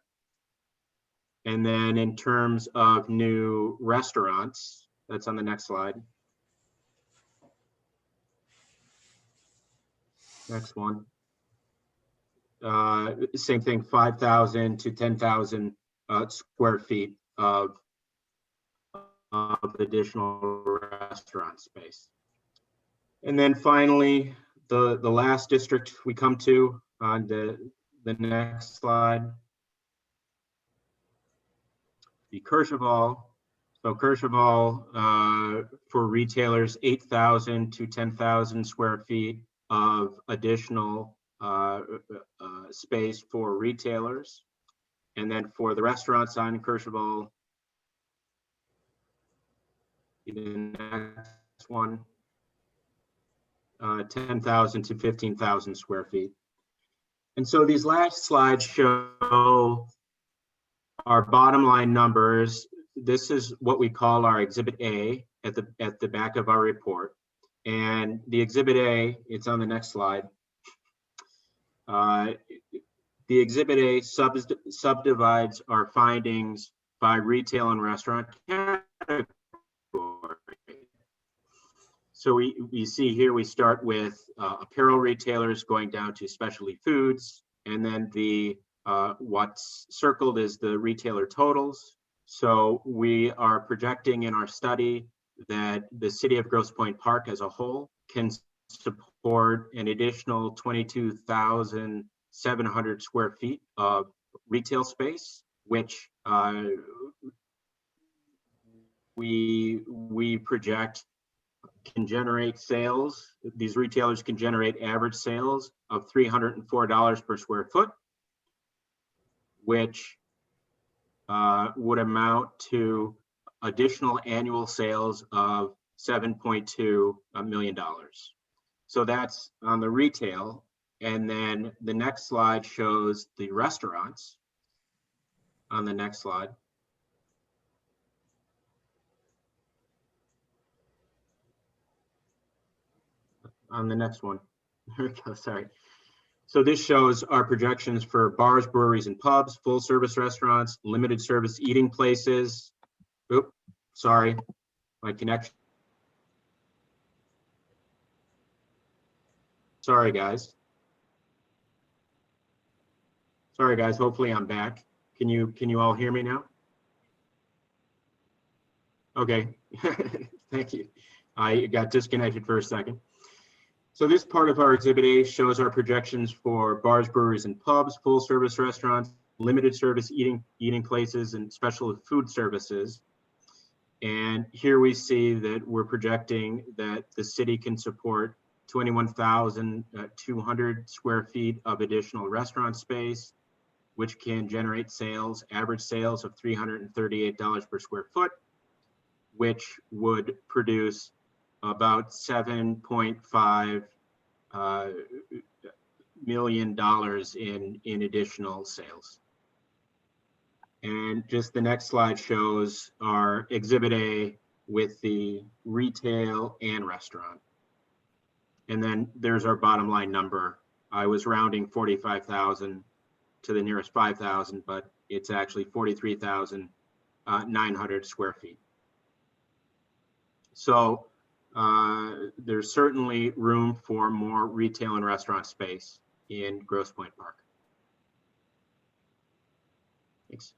And then in terms of new restaurants, that's on the next slide. Next one. Same thing, 5,000 to 10,000 square feet of additional restaurant space. And then finally, the last district we come to on the next slide, the Kercheval. So Kercheval for retailers, 8,000 to 10,000 square feet of additional space for retailers. And then for the restaurants on Kercheval, the next one, 10,000 to 15,000 square feet. And so these last slides show our bottom line numbers. This is what we call our Exhibit A at the back of our report. And the Exhibit A, it's on the next slide. The Exhibit A subdivides our findings by retail and restaurant category. So we see here, we start with apparel retailers going down to specialty foods, and then what's circled is the retailer totals. So we are projecting in our study that the city of Grosse Pointe Park as a whole can support an additional 22,700 square feet of retail space, which we project can generate sales. These retailers can generate average sales of $304 per square foot, which would amount to additional annual sales of $7.2 million. So that's on the retail. And then the next slide shows the restaurants on the next slide. On the next one. Here we go, sorry. So this shows our projections for bars, breweries, and pubs, full service restaurants, limited service eating places. Oop, sorry, my connection. Sorry, guys. Sorry, guys, hopefully I'm back. Can you all hear me now? Okay, thank you. I got disconnected for a second. So this part of our Exhibit A shows our projections for bars, breweries, and pubs, full service restaurants, limited service eating places, and special food services. And here we see that we're projecting that the city can support 21,200 square feet of additional restaurant space, which can generate sales, average sales of $338 per square foot, which would produce about $7.5 million in additional sales. And just the next slide shows our Exhibit A with the retail and restaurant. And then there's our bottom line number. I was rounding 45,000 to the nearest 5,000, but it's actually 43,900 square feet. So there's certainly room for more retail and restaurant space in Grosse Pointe Park. Thanks.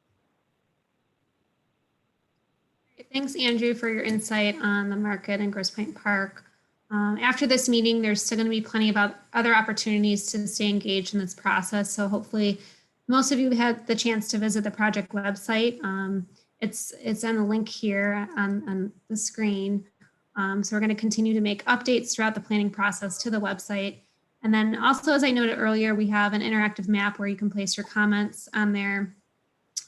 Thanks, Andrew, for your insight on the market in Grosse Pointe Park. After this meeting, there's still going to be plenty of other opportunities to stay engaged in this process. So hopefully most of you had the chance to visit the project website. It's on the link here on the screen. So we're going to continue to make updates throughout the planning process to the website. And then also, as I noted earlier, we have an interactive map where you can place your comments on there.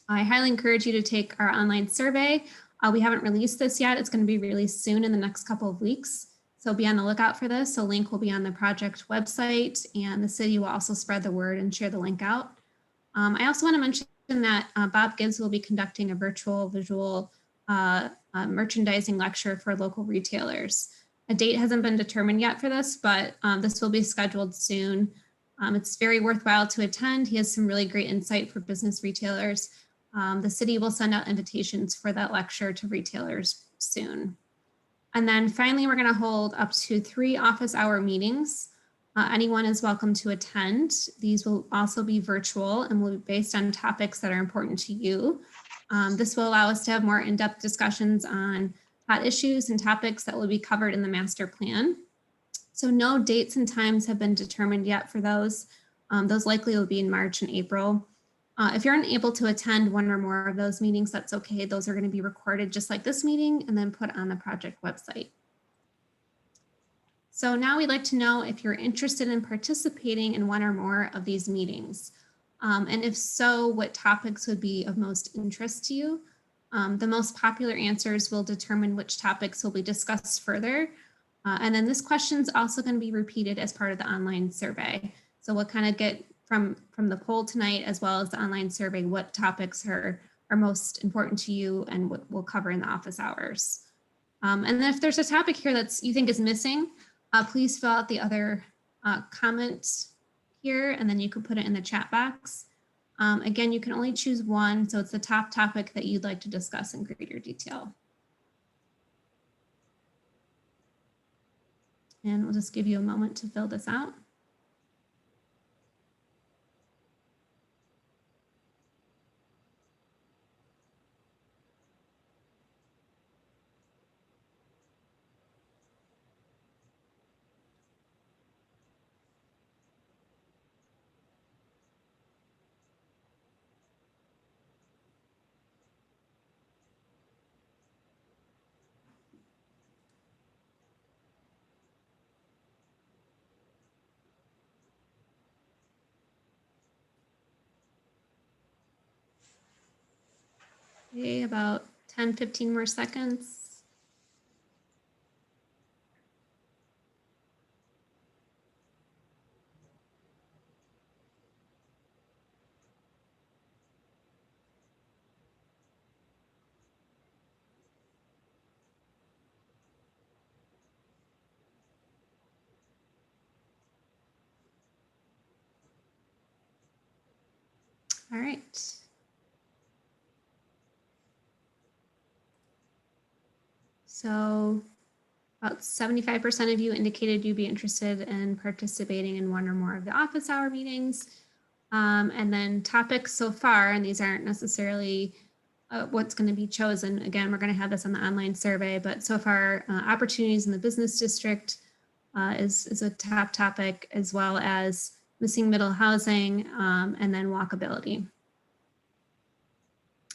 I highly encourage you to take our online survey. We haven't released this yet. It's going to be released soon in the next couple of weeks. So be on the lookout for this. A link will be on the project website, and the city will also spread the word and share the link out. I also want to mention that Bob Gibbs will be conducting a virtual visual merchandising lecture for local retailers. A date hasn't been determined yet for this, but this will be scheduled soon. It's very worthwhile to attend. He has some really great insight for business retailers. The city will send out invitations for that lecture to retailers soon. And then finally, we're going to hold up to 3 office hour meetings. Anyone is welcome to attend. These will also be virtual and will be based on topics that are important to you. This will allow us to have more in-depth discussions on hot issues and topics that will be covered in the master plan. So no dates and times have been determined yet for those. Those likely will be in March and April. If you're unable to attend one or more of those meetings, that's okay. Those are going to be recorded just like this meeting and then put on the project website. So now we'd like to know if you're interested in participating in one or more of these meetings. And if so, what topics would be of most interest to you? The most popular answers will determine which topics will be discussed further. And then this question is also going to be repeated as part of the online survey. So we'll kind of get from the poll tonight, as well as the online survey, what topics are most important to you and what we'll cover in the office hours. And then if there's a topic here that's you think is missing, please fill out the other comment here, and then you can put it in the chat box. Again, you can only choose one, so it's the top topic that you'd like to discuss in greater detail. And we'll just give you a moment to fill this out. Okay, about 10, 15 more seconds. All right. So about 75% of you indicated you'd be interested in participating in one or more of the office hour meetings. And then topics so far, and these aren't necessarily what's going to be chosen. Again, we're going to have this on the online survey, but so far opportunities in the business district is a top topic, as well as missing middle housing and then walkability.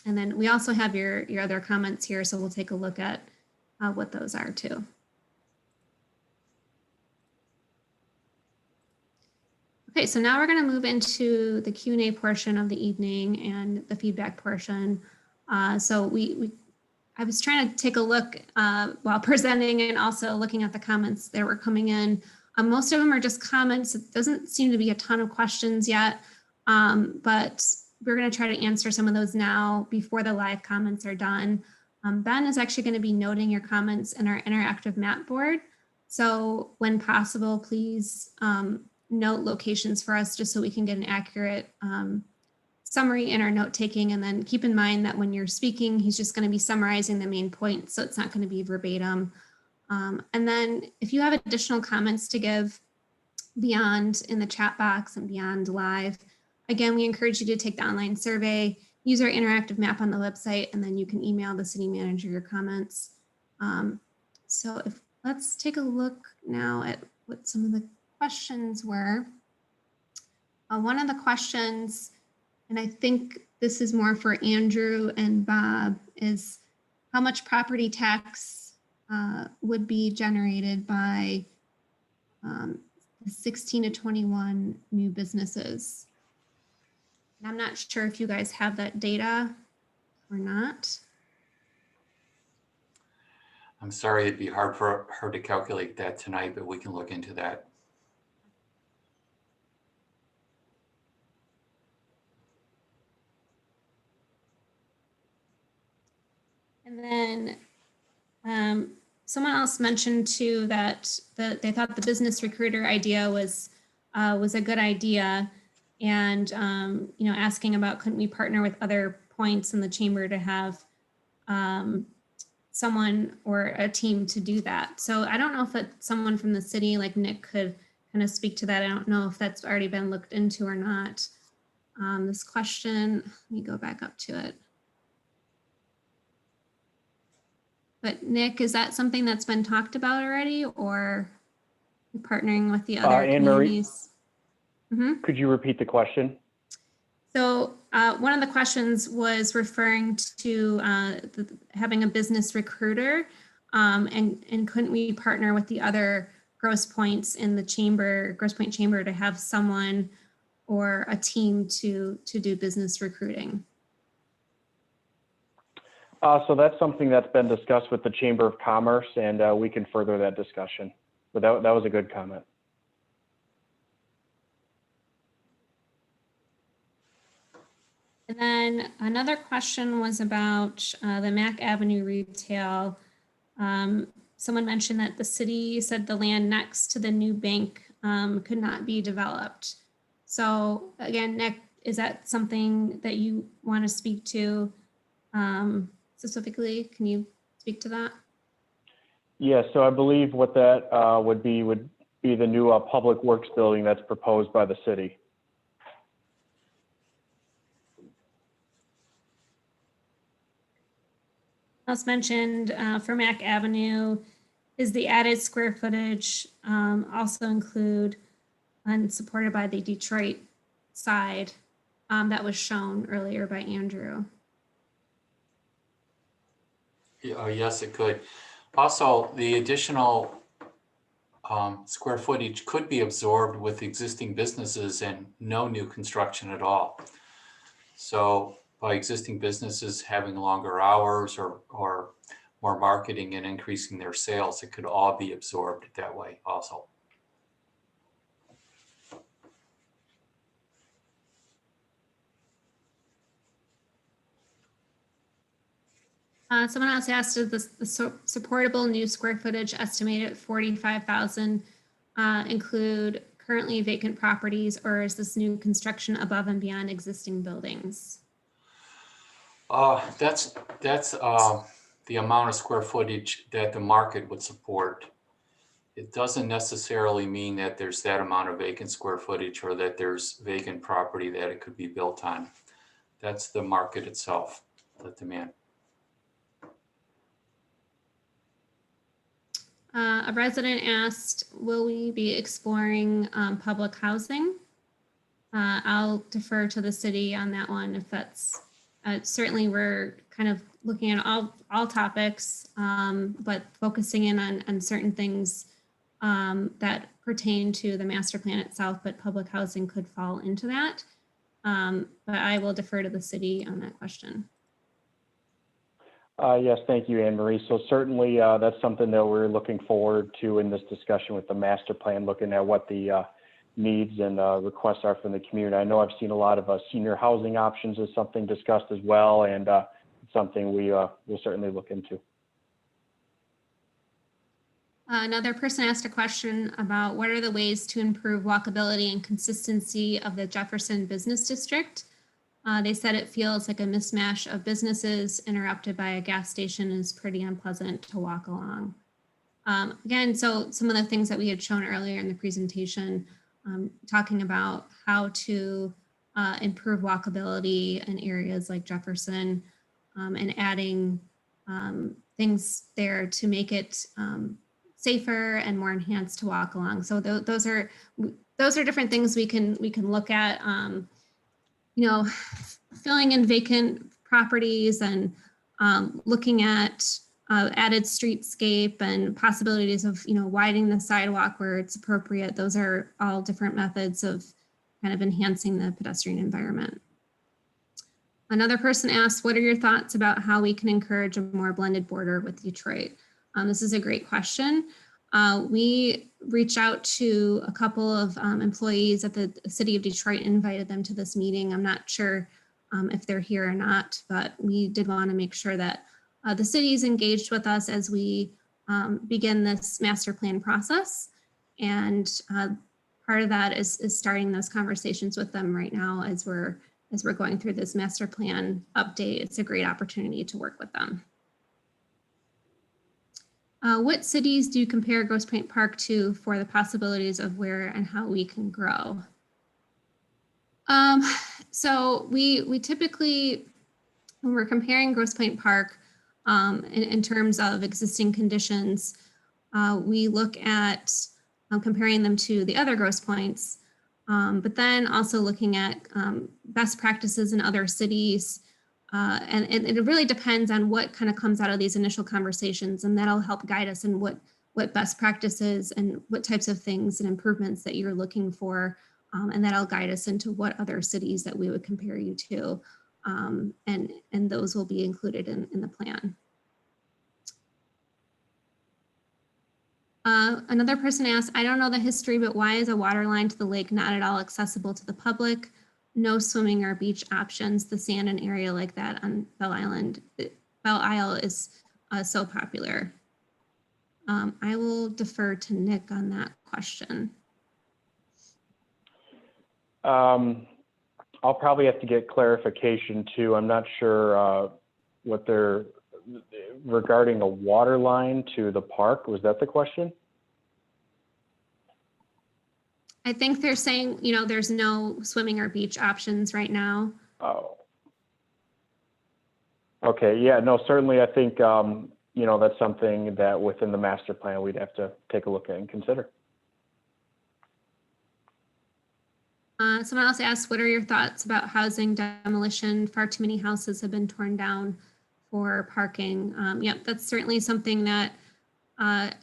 And then we also have your other comments here, so we'll take a look at what those are too. Okay, so now we're going to move into the Q&A portion of the evening and the feedback portion. So I was trying to take a look while presenting and also looking at the comments that were coming in. Most of them are just comments. It doesn't seem to be a ton of questions yet, but we're going to try to answer some of those now before the live comments are done. Ben is actually going to be noting your comments in our interactive map board. So when possible, please note locations for us just so we can get an accurate summary in our note taking. And then keep in mind that when you're speaking, he's just going to be summarizing the main points. So it's not going to be verbatim. And then if you have additional comments to give beyond in the chat box and beyond live, again, we encourage you to take the online survey, use our interactive map on the website, and then you can email the city manager your comments. So let's take a look now at what some of the questions were. One of the questions, and I think this is more for Andrew and Bob, is how much property tax would be generated by 16 to 21 new businesses? And I'm not sure if you guys have that data or not. I'm sorry, it'd be hard for her to calculate that tonight, but we can look into that. And then someone else mentioned too that they thought the business recruiter idea was a good idea, and you know, asking about couldn't we partner with other points in the chamber to have someone or a team to do that. So I don't know if someone from the city like Nick could kind of speak to that. I don't know if that's already been looked into or not. This question, let me go back up to it. But Nick, is that something that's been talked about already, or partnering with the other communities? Could you repeat the question? So one of the questions was referring to having a business recruiter, and couldn't we partner with the other Grosse Pointes in the chamber, Grosse Pointe Chamber, to have someone or a team to do business recruiting? So that's something that's been discussed with the Chamber of Commerce, and we can further that discussion. But that was a good comment. And then another question was about the Mack Avenue retail. Someone mentioned that the city said the land next to the new bank could not be developed. So again, Nick, is that something that you want to speak to specifically? Can you speak to that? Yeah, so I believe what that would be the new public works building that's proposed by the city. Else mentioned for Mack Avenue, is the added square footage also include and supported by the Detroit side that was shown earlier by Andrew? Yes, it could. Also, the additional square footage could be absorbed with existing businesses and no new construction at all. So by existing businesses having longer hours or more marketing and increasing their sales, it could all be absorbed that way also. Someone else asked, is the supportable new square footage estimated at 45,000 include currently vacant properties, or is this new construction above and beyond existing buildings? That's the amount of square footage that the market would support. It doesn't necessarily mean that there's that amount of vacant square footage or that there's vacant property that it could be built on. That's the market itself, the demand. A resident asked, will we be exploring public housing? I'll defer to the city on that one if that's, certainly we're kind of looking at all topics, but focusing in on certain things that pertain to the master plan itself, but public housing could fall into that. But I will defer to the city on that question. Yes, thank you, Anne Marie. So certainly that's something that we're looking forward to in this discussion with the master plan, looking at what the needs and requests are from the community. I know I've seen a lot of senior housing options as something discussed as well, and something we will certainly look into. Another person asked a question about what are the ways to improve walkability and consistency of the Jefferson Business District. They said it feels like a mismatch of businesses interrupted by a gas station is pretty unpleasant to walk along. Again, so some of the things that we had shown earlier in the presentation, talking about how to improve walkability in areas like Jefferson, and adding things there to make it safer and more enhanced to walk along. So those are different things we can look at. You know, filling in vacant properties and looking at added streetscape and possibilities of, you know, widening the sidewalk where it's appropriate. Those are all different methods of kind of enhancing the pedestrian environment. Another person asked, what are your thoughts about how we can encourage a more blended border with Detroit? This is a great question. We reached out to a couple of employees at the city of Detroit and invited them to this meeting. I'm not sure if they're here or not, but we did want to make sure that the city is engaged with us as we begin this master plan process. And part of that is starting those conversations with them right now as we're going through this master plan update. It's a great opportunity to work with them. What cities do you compare Grosse Pointe Park to for the possibilities of where and how we can grow? So we typically, when we're comparing Grosse Pointe Park in terms of existing conditions, we look at comparing them to the other Grosse Pointes, but then also looking at best practices in other cities. And it really depends on what kind of comes out of these initial conversations, and that'll help guide us in what best practices and what types of things and improvements that you're looking for. And that'll guide us into what other cities that we would compare you to. And those will be included in the plan. Another person asked, I don't know the history, but why is a water line to the lake not at all accessible to the public? No swimming or beach options. The sand and area like that on Belle Isle is so popular. I will defer to Nick on that question. I'll probably have to get clarification too. I'm not sure what they're regarding a water line to the park. Was that the question? I think they're saying, you know, there's no swimming or beach options right now. Oh. Okay, yeah, no, certainly I think, you know, that's something that within the master plan we'd have to take a look at and consider. Someone else asked, what are your thoughts about housing demolition? Far too many houses have been torn down for parking. Yep, that's certainly something that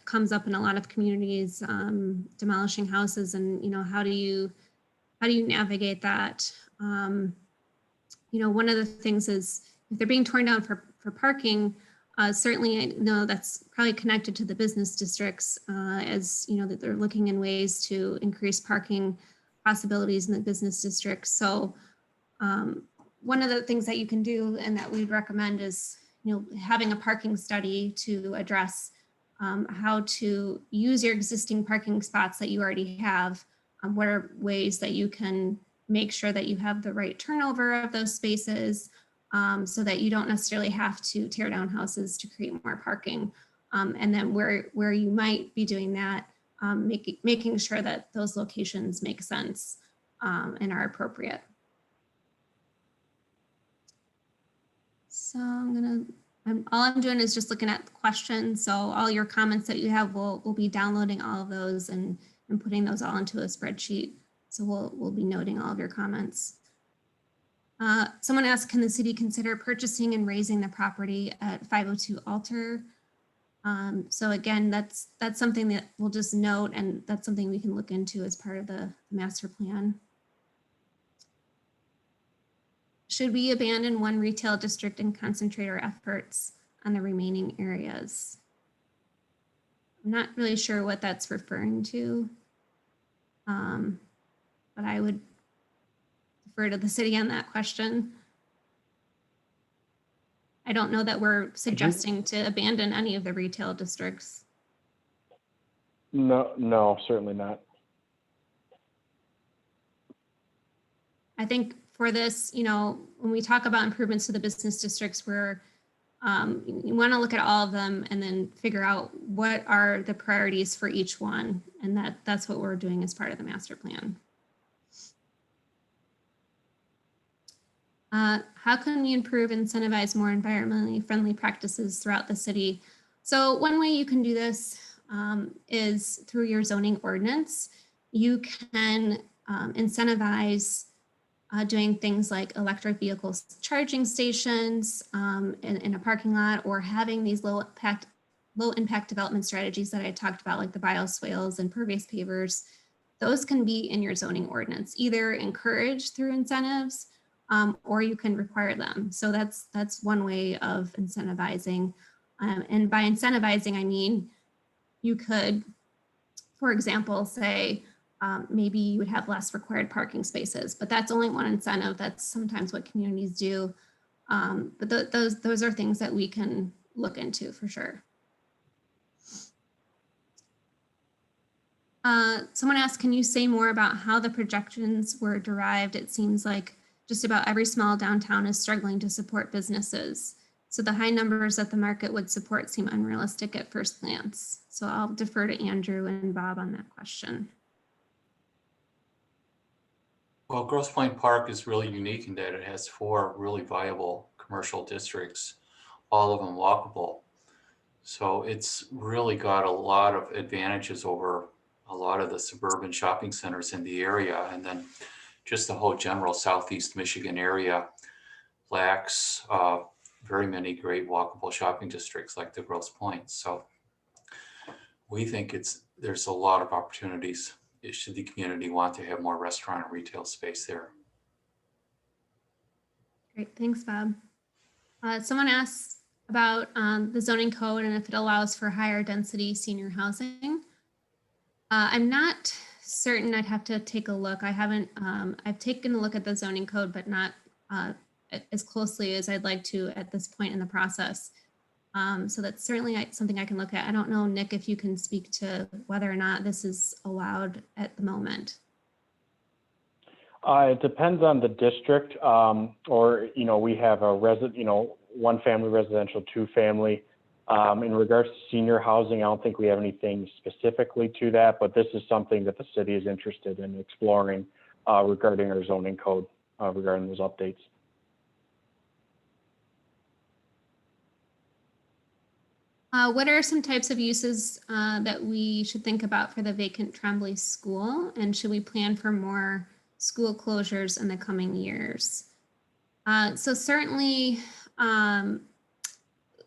comes up in a lot of communities, demolishing houses, and, you know, how do you navigate that? You know, one of the things is if they're being torn down for parking, certainly I know that's probably connected to the business districts, as you know, that they're looking in ways to increase parking possibilities in the business districts. So one of the things that you can do and that we'd recommend is, you know, having a parking study to address how to use your existing parking spots that you already have. What are ways that you can make sure that you have the right turnover of those spaces, so that you don't necessarily have to tear down houses to create more parking. And then where you might be doing that, making sure that those locations make sense and are appropriate. So all I'm doing is just looking at the questions. So all your comments that you have, we'll be downloading all of those and putting those all into a spreadsheet. So we'll be noting all of your comments. Someone asked, can the city consider purchasing and raising the property at 502 Alter? So again, that's something that we'll just note, and that's something we can look into as part of the master plan. Should we abandon one retail district and concentrate our efforts on the remaining areas? I'm not really sure what that's referring to. but I would defer to the city on that question. I don't know that we're suggesting to abandon any of the retail districts. No, certainly not. I think for this, you know, when we talk about improvements to the business districts, we're you want to look at all of them and then figure out what are the priorities for each one. And that's what we're doing as part of the master plan. How can we improve and incentivize more environmentally friendly practices throughout the city? So one way you can do this is through your zoning ordinance. You can incentivize doing things like electric vehicles charging stations in a parking lot, or having these low impact development strategies that I talked about, like the bioswales and pervious pavers. Those can be in your zoning ordinance, either encouraged through incentives or you can require them. So that's one way of incentivizing. And by incentivizing, I mean, you could, for example, say, maybe you would have less required parking spaces, but that's only one incentive. That's sometimes what communities do. But those are things that we can look into for sure. Someone asked, can you say more about how the projections were derived? It seems like just about every small downtown is struggling to support businesses. So the high numbers that the market would support seem unrealistic at first glance. So I'll defer to Andrew and Bob on that question. Well, Grosse Pointe Park is really unique in that it has 4 really viable commercial districts, all of them walkable. So it's really got a lot of advantages over a lot of the suburban shopping centers in the area. And then just the whole general Southeast Michigan area lacks very many great walkable shopping districts like the Grosse Pointe. So we think there's a lot of opportunities should the community want to have more restaurant and retail space there. Great, thanks, Bob. Someone asked about the zoning code and if it allows for higher density senior housing. I'm not certain. I'd have to take a look. I haven't, I've taken a look at the zoning code, but not as closely as I'd like to at this point in the process. So that's certainly something I can look at. I don't know, Nick, if you can speak to whether or not this is allowed at the moment. It depends on the district, or, you know, we have a one family residential, 2 family. In regards to senior housing, I don't think we have anything specifically to that, but this is something that the city is interested in exploring regarding our zoning code, regarding those updates. What are some types of uses that we should think about for the vacant Tremblay School? And should we plan for more school closures in the coming years? So certainly,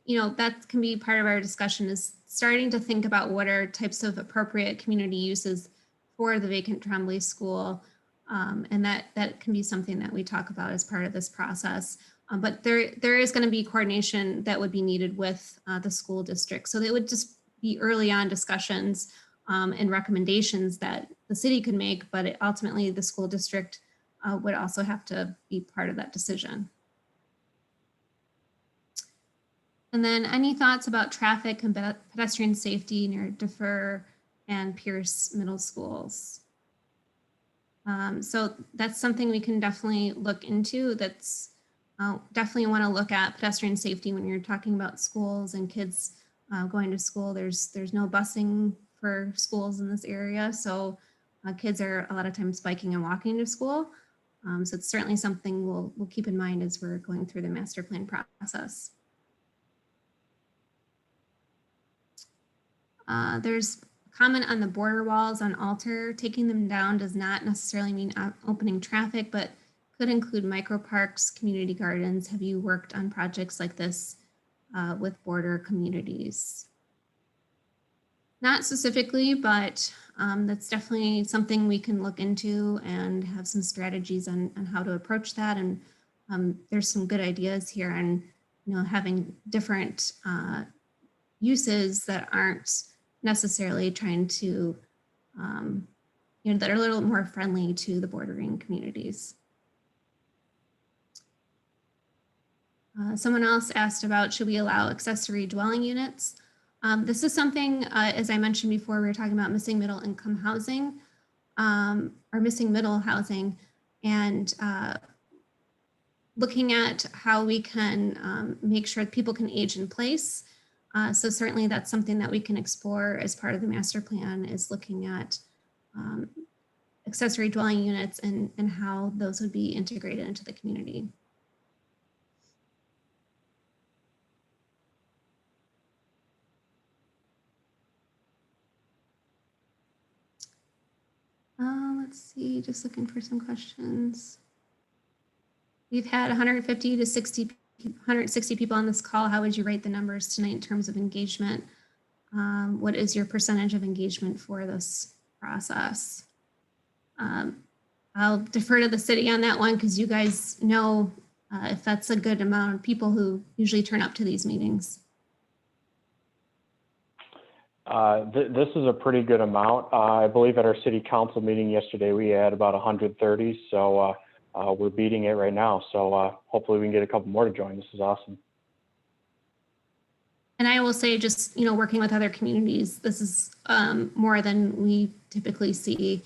you know, that can be part of our discussion, is starting to think about what are types of appropriate community uses for the vacant Tremblay School. And that can be something that we talk about as part of this process. But there is going to be coordination that would be needed with the school district. So they would just be early on discussions and recommendations that the city could make, but ultimately the school district would also have to be part of that decision. And then any thoughts about traffic and pedestrian safety near Defer and Pierce middle schools? So that's something we can definitely look into. That's definitely want to look at pedestrian safety when you're talking about schools and kids going to school. There's no busing for schools in this area. So kids are a lot of times biking and walking to school. So it's certainly something we'll keep in mind as we're going through the master plan process. There's a comment on the border walls on Alter. Taking them down does not necessarily mean opening traffic, but could include micro parks, community gardens. Have you worked on projects like this with border communities? Not specifically, but that's definitely something we can look into and have some strategies on how to approach that. And there's some good ideas here on, you know, having different uses that aren't necessarily trying to that are a little more friendly to the bordering communities. Someone else asked about, should we allow accessory dwelling units? This is something, as I mentioned before, we were talking about missing middle income housing or missing middle housing, and looking at how we can make sure people can age in place. So certainly that's something that we can explore as part of the master plan, is looking at accessory dwelling units and how those would be integrated into the community. Let's see, just looking for some questions. We've had 150 to 160 people on this call. How would you rate the numbers tonight in terms of engagement? What is your percentage of engagement for this process? I'll defer to the city on that one, because you guys know if that's a good amount of people who usually turn up to these meetings. This is a pretty good amount. I believe at our city council meeting yesterday, we had about 130. So we're beating it right now. So hopefully we can get a couple more to join. This is awesome. And I will say, just, working with other communities, this is more than we typically see.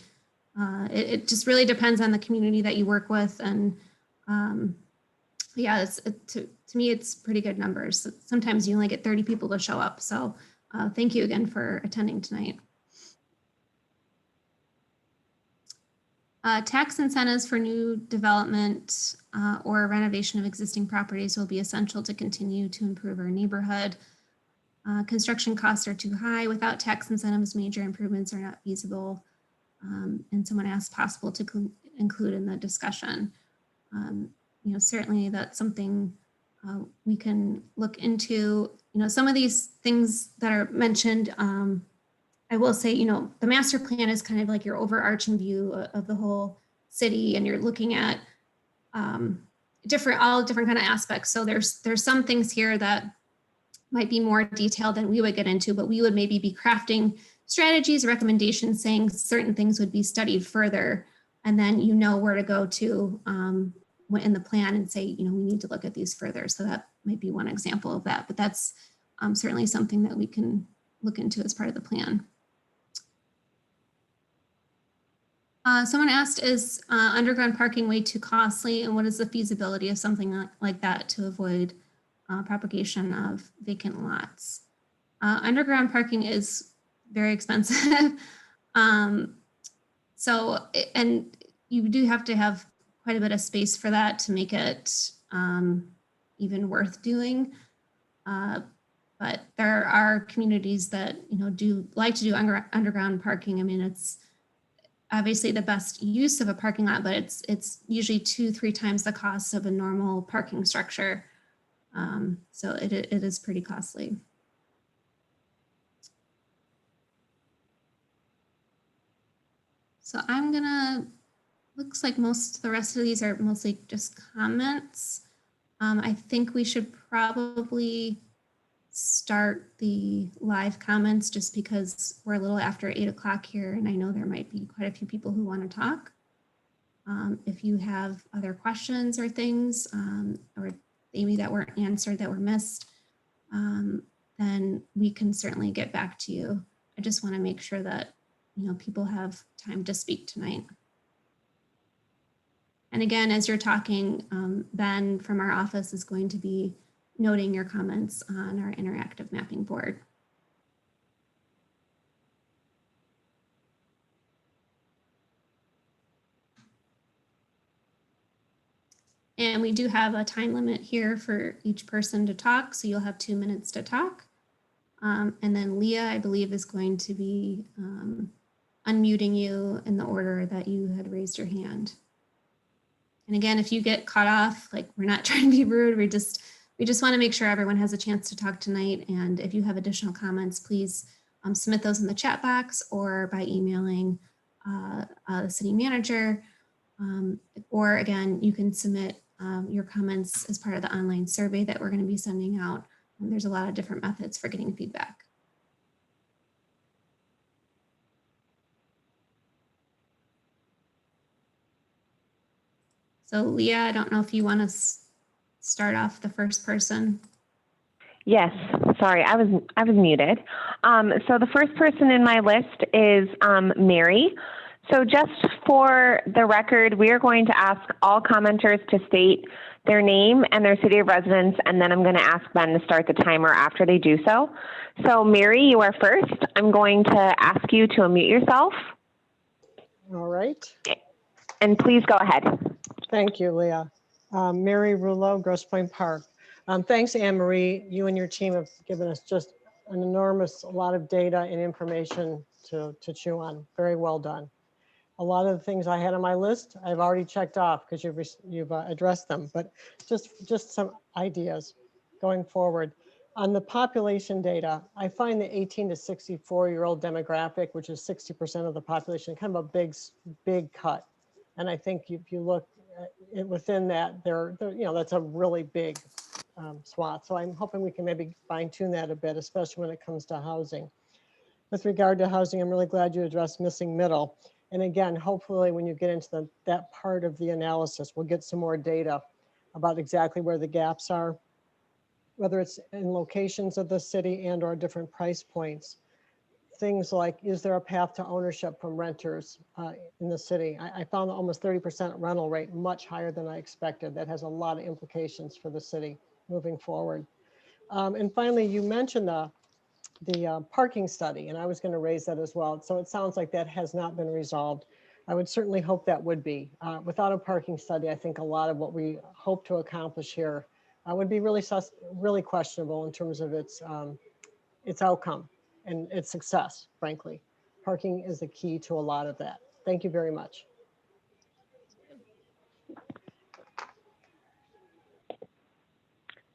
It just really depends on the community that you work with. And yeah, to me, it's pretty good numbers. Sometimes you only get 30 people to show up. So thank you again for attending tonight. Tax incentives for new development or renovation of existing properties will be essential to continue to improve our neighborhood. Construction costs are too high. Without tax incentives, major improvements are not feasible. And someone asked, possible to include in the discussion. Certainly that's something we can look into. Some of these things that are mentioned, I will say, the master plan is kind of like your overarching view of the whole city, and you're looking at all different kind of aspects. So there's some things here that might be more detailed than we would get into, but we would maybe be crafting strategies, recommendations, saying certain things would be studied further, and then where to go to in the plan and say, we need to look at these further. So that might be one example of that, but that's certainly something that we can look into as part of the plan. Someone asked, is underground parking way too costly, and what is the feasibility of something like that to avoid propagation of vacant lots? Underground parking is very expensive. And you do have to have quite a bit of space for that to make it even worth doing. But there are communities that, do like to do underground parking. I mean, it's obviously the best use of a parking lot, but it's usually 2-3 times the cost of a normal parking structure. So it is pretty costly. So looks like the rest of these are mostly just comments. I think we should probably start the live comments, just because we're a little after 8 o'clock here, and I know there might be quite a few people who want to talk. If you have other questions or things, or maybe that weren't answered, that were missed, then we can certainly get back to you. I just want to make sure that people have time to speak tonight. And again, as you're talking, Ben from our office is going to be noting your comments on our interactive mapping board. And we do have a time limit here for each person to talk, so you'll have 2 minutes to talk. And then Leah, I believe, is going to be unmuting you in the order that you had raised your hand. And again, if you get cut off, like, we're not trying to be rude, we just want to make sure everyone has a chance to talk tonight. And if you have additional comments, please submit those in the chat box or by emailing the city manager. Or again, you can submit your comments as part of the online survey that we're going to be sending out. And there's a lot of different methods for getting feedback. So Leah, I don't know if you want to start off the first person. Yes, sorry, I was muted. So the first person in my list is Mary. So just for the record, we are going to ask all commenters to state their name and their city of residence, and then I'm going to ask Ben to start the timer after they do so. So Mary, you are first. I'm going to ask you to unmute yourself. All right. And please go ahead. Thank you, Leah. Mary Rouleau, Grosse Pointe Park. Thanks, Anne Marie. You and your team have given us just an enormous lot of data and information to chew on. Very well done. A lot of the things I had on my list, I've already checked off because you've addressed them, but just some ideas going forward. On the population data, I find the 18 to 64-year-old demographic, which is 60% of the population, kind of a big cut. And I think if you look within that, that's a really big swath. So I'm hoping we can maybe fine tune that a bit, especially when it comes to housing. With regard to housing, I'm really glad you addressed missing middle. And again, hopefully when you get into that part of the analysis, we'll get some more data about exactly where the gaps are, whether it's in locations of the city and or different price points. Things like, is there a path to ownership from renters in the city? I found almost 30% rental rate, much higher than I expected. That has a lot of implications for the city moving forward. And finally, you mentioned the parking study, and I was going to raise that as well. So it sounds like that has not been resolved. I would certainly hope that would be. Without a parking study, I think a lot of what we hope to accomplish here would be really questionable in terms of its outcome and its success, frankly. Parking is the key to a lot of that. Thank you very much.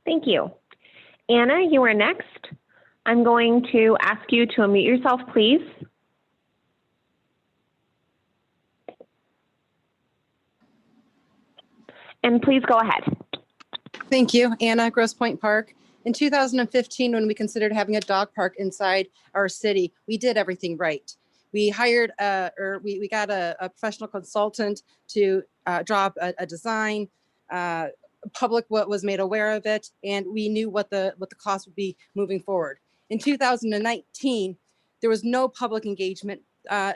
Thank you. Anna, you are next. I'm going to ask you to unmute yourself, please. And please go ahead. Thank you, Anna, Grosse Pointe Park. In 2015, when we considered having a dog park inside our city, we did everything right. We hired, we got a professional consultant to draw up a design. Public was made aware of it, and we knew what the cost would be moving forward. In 2019, there was no public engagement.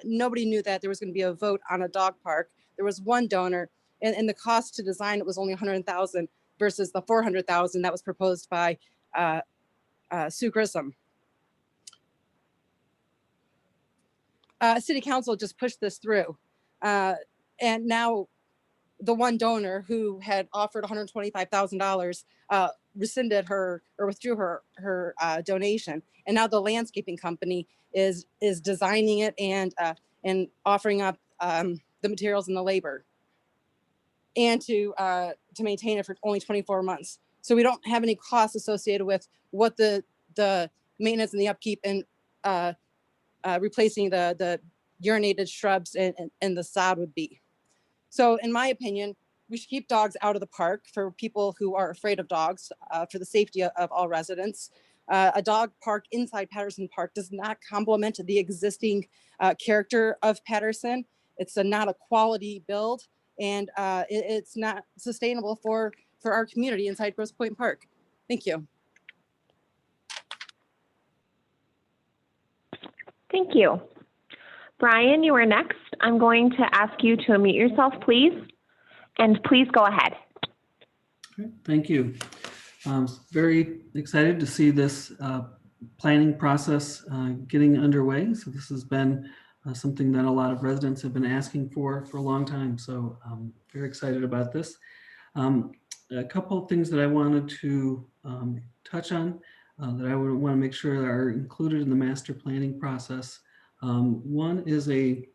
Nobody knew that there was going to be a vote on a dog park. There was one donor, and the cost to design it was only $100,000 versus the $400,000 that was proposed by Sue Grissom. City Council just pushed this through, and now the one donor who had offered $125,000 rescinded her or withdrew her donation, and now the landscaping company is designing it and offering up the materials and the labor, and to maintain it for only 24 months. So we don't have any costs associated with what the maintenance and the upkeep and replacing the urinated shrubs and the sod would be. So in my opinion, we should keep dogs out of the park for people who are afraid of dogs, for the safety of all residents. A dog park inside Patterson Park does not complement the existing character of Patterson. It's not a quality build, and it's not sustainable for our community inside Grosse Pointe Park. Thank you. Thank you. Brian, you are next. I'm going to ask you to unmute yourself, please. And please go ahead. Okay, thank you. Very excited to see this planning process getting underway. So this has been something that a lot of residents have been asking for a long time. So I'm very excited about this. A couple of things that I wanted to touch on that I would want to make sure are included in the master planning process. One is a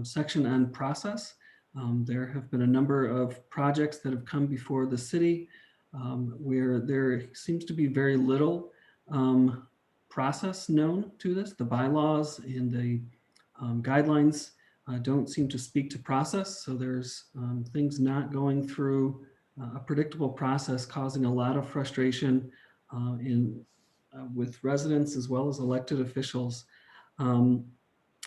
section on process. There have been a number of projects that have come before the city where there seems to be very little process known to this. The bylaws and the guidelines don't seem to speak to process. So there's things not going through a predictable process, causing a lot of frustration with residents as well as elected officials.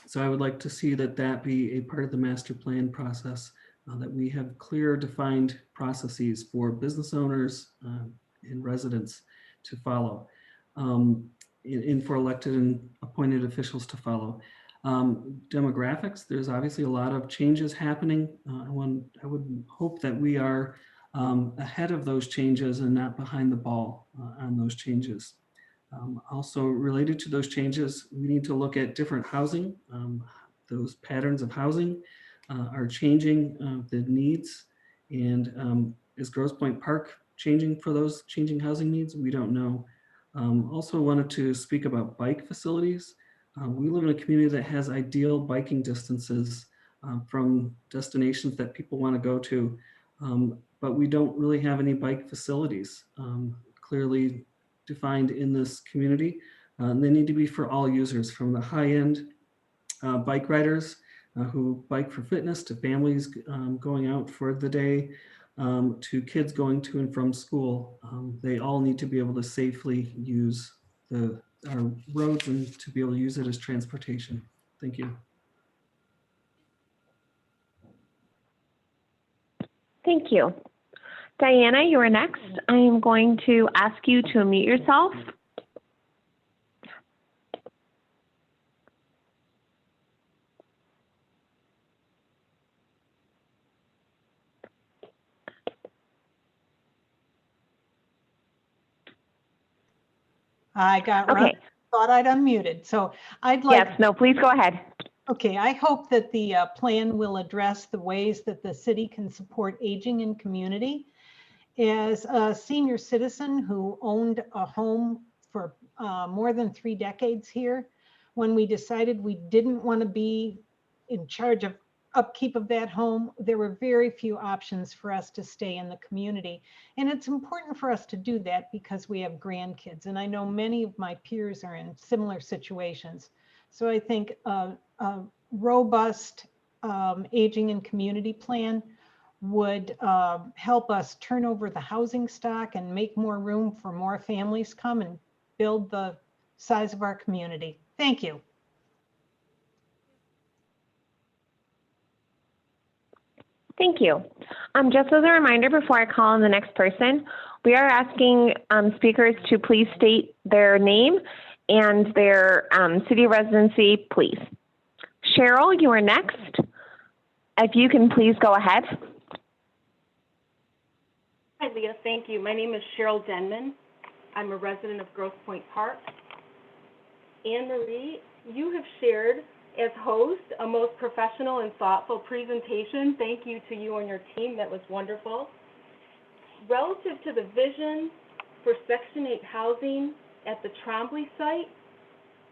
So I would like to see that be a part of the master plan process that we have clear defined processes for business owners and residents to follow, and for elected and appointed officials to follow. Demographics, there's obviously a lot of changes happening. I would hope that we are ahead of those changes and not behind the ball on those changes. Also related to those changes, we need to look at different housing. Those patterns of housing are changing the needs, and is Grosse Pointe Park changing for those changing housing needs? We don't know. Also wanted to speak about bike facilities. We live in a community that has ideal biking distances from destinations that people want to go to, but we don't really have any bike facilities clearly defined in this community. They need to be for all users, from the high-end bike riders who bike for fitness, to families going out for the day, to kids going to and from school. They all need to be able to safely use our roads and to be able to use it as transportation. Thank you. Thank you. Diana, you are next. I am going to ask you to unmute yourself. I got Okay. thought I'd unmuted. So I'd like. Yes, no, please go ahead. Okay, I hope that the plan will address the ways that the city can support aging in community. As a senior citizen who owned a home for more than 3 decades here, when we decided we didn't want to be in charge of upkeep of that home, there were very few options for us to stay in the community. And it's important for us to do that because we have grandkids. And I know many of my peers are in similar situations. So I think a robust aging and community plan would help us turn over the housing stock and make more room for more families come and build the size of our community. Thank you. Thank you. Just as a reminder, before I call on the next person, we are asking speakers to please state their name and their city residency, please. Cheryl, you are next. If you can please go ahead. Hi, Leah. Thank you. My name is Cheryl Denman. I'm a resident of Grosse Pointe Park. Anne Marie, you have shared as host a most professional and thoughtful presentation. Thank you to you and your team. That was wonderful. Relative to the vision for Section 8 housing at the Trombley site,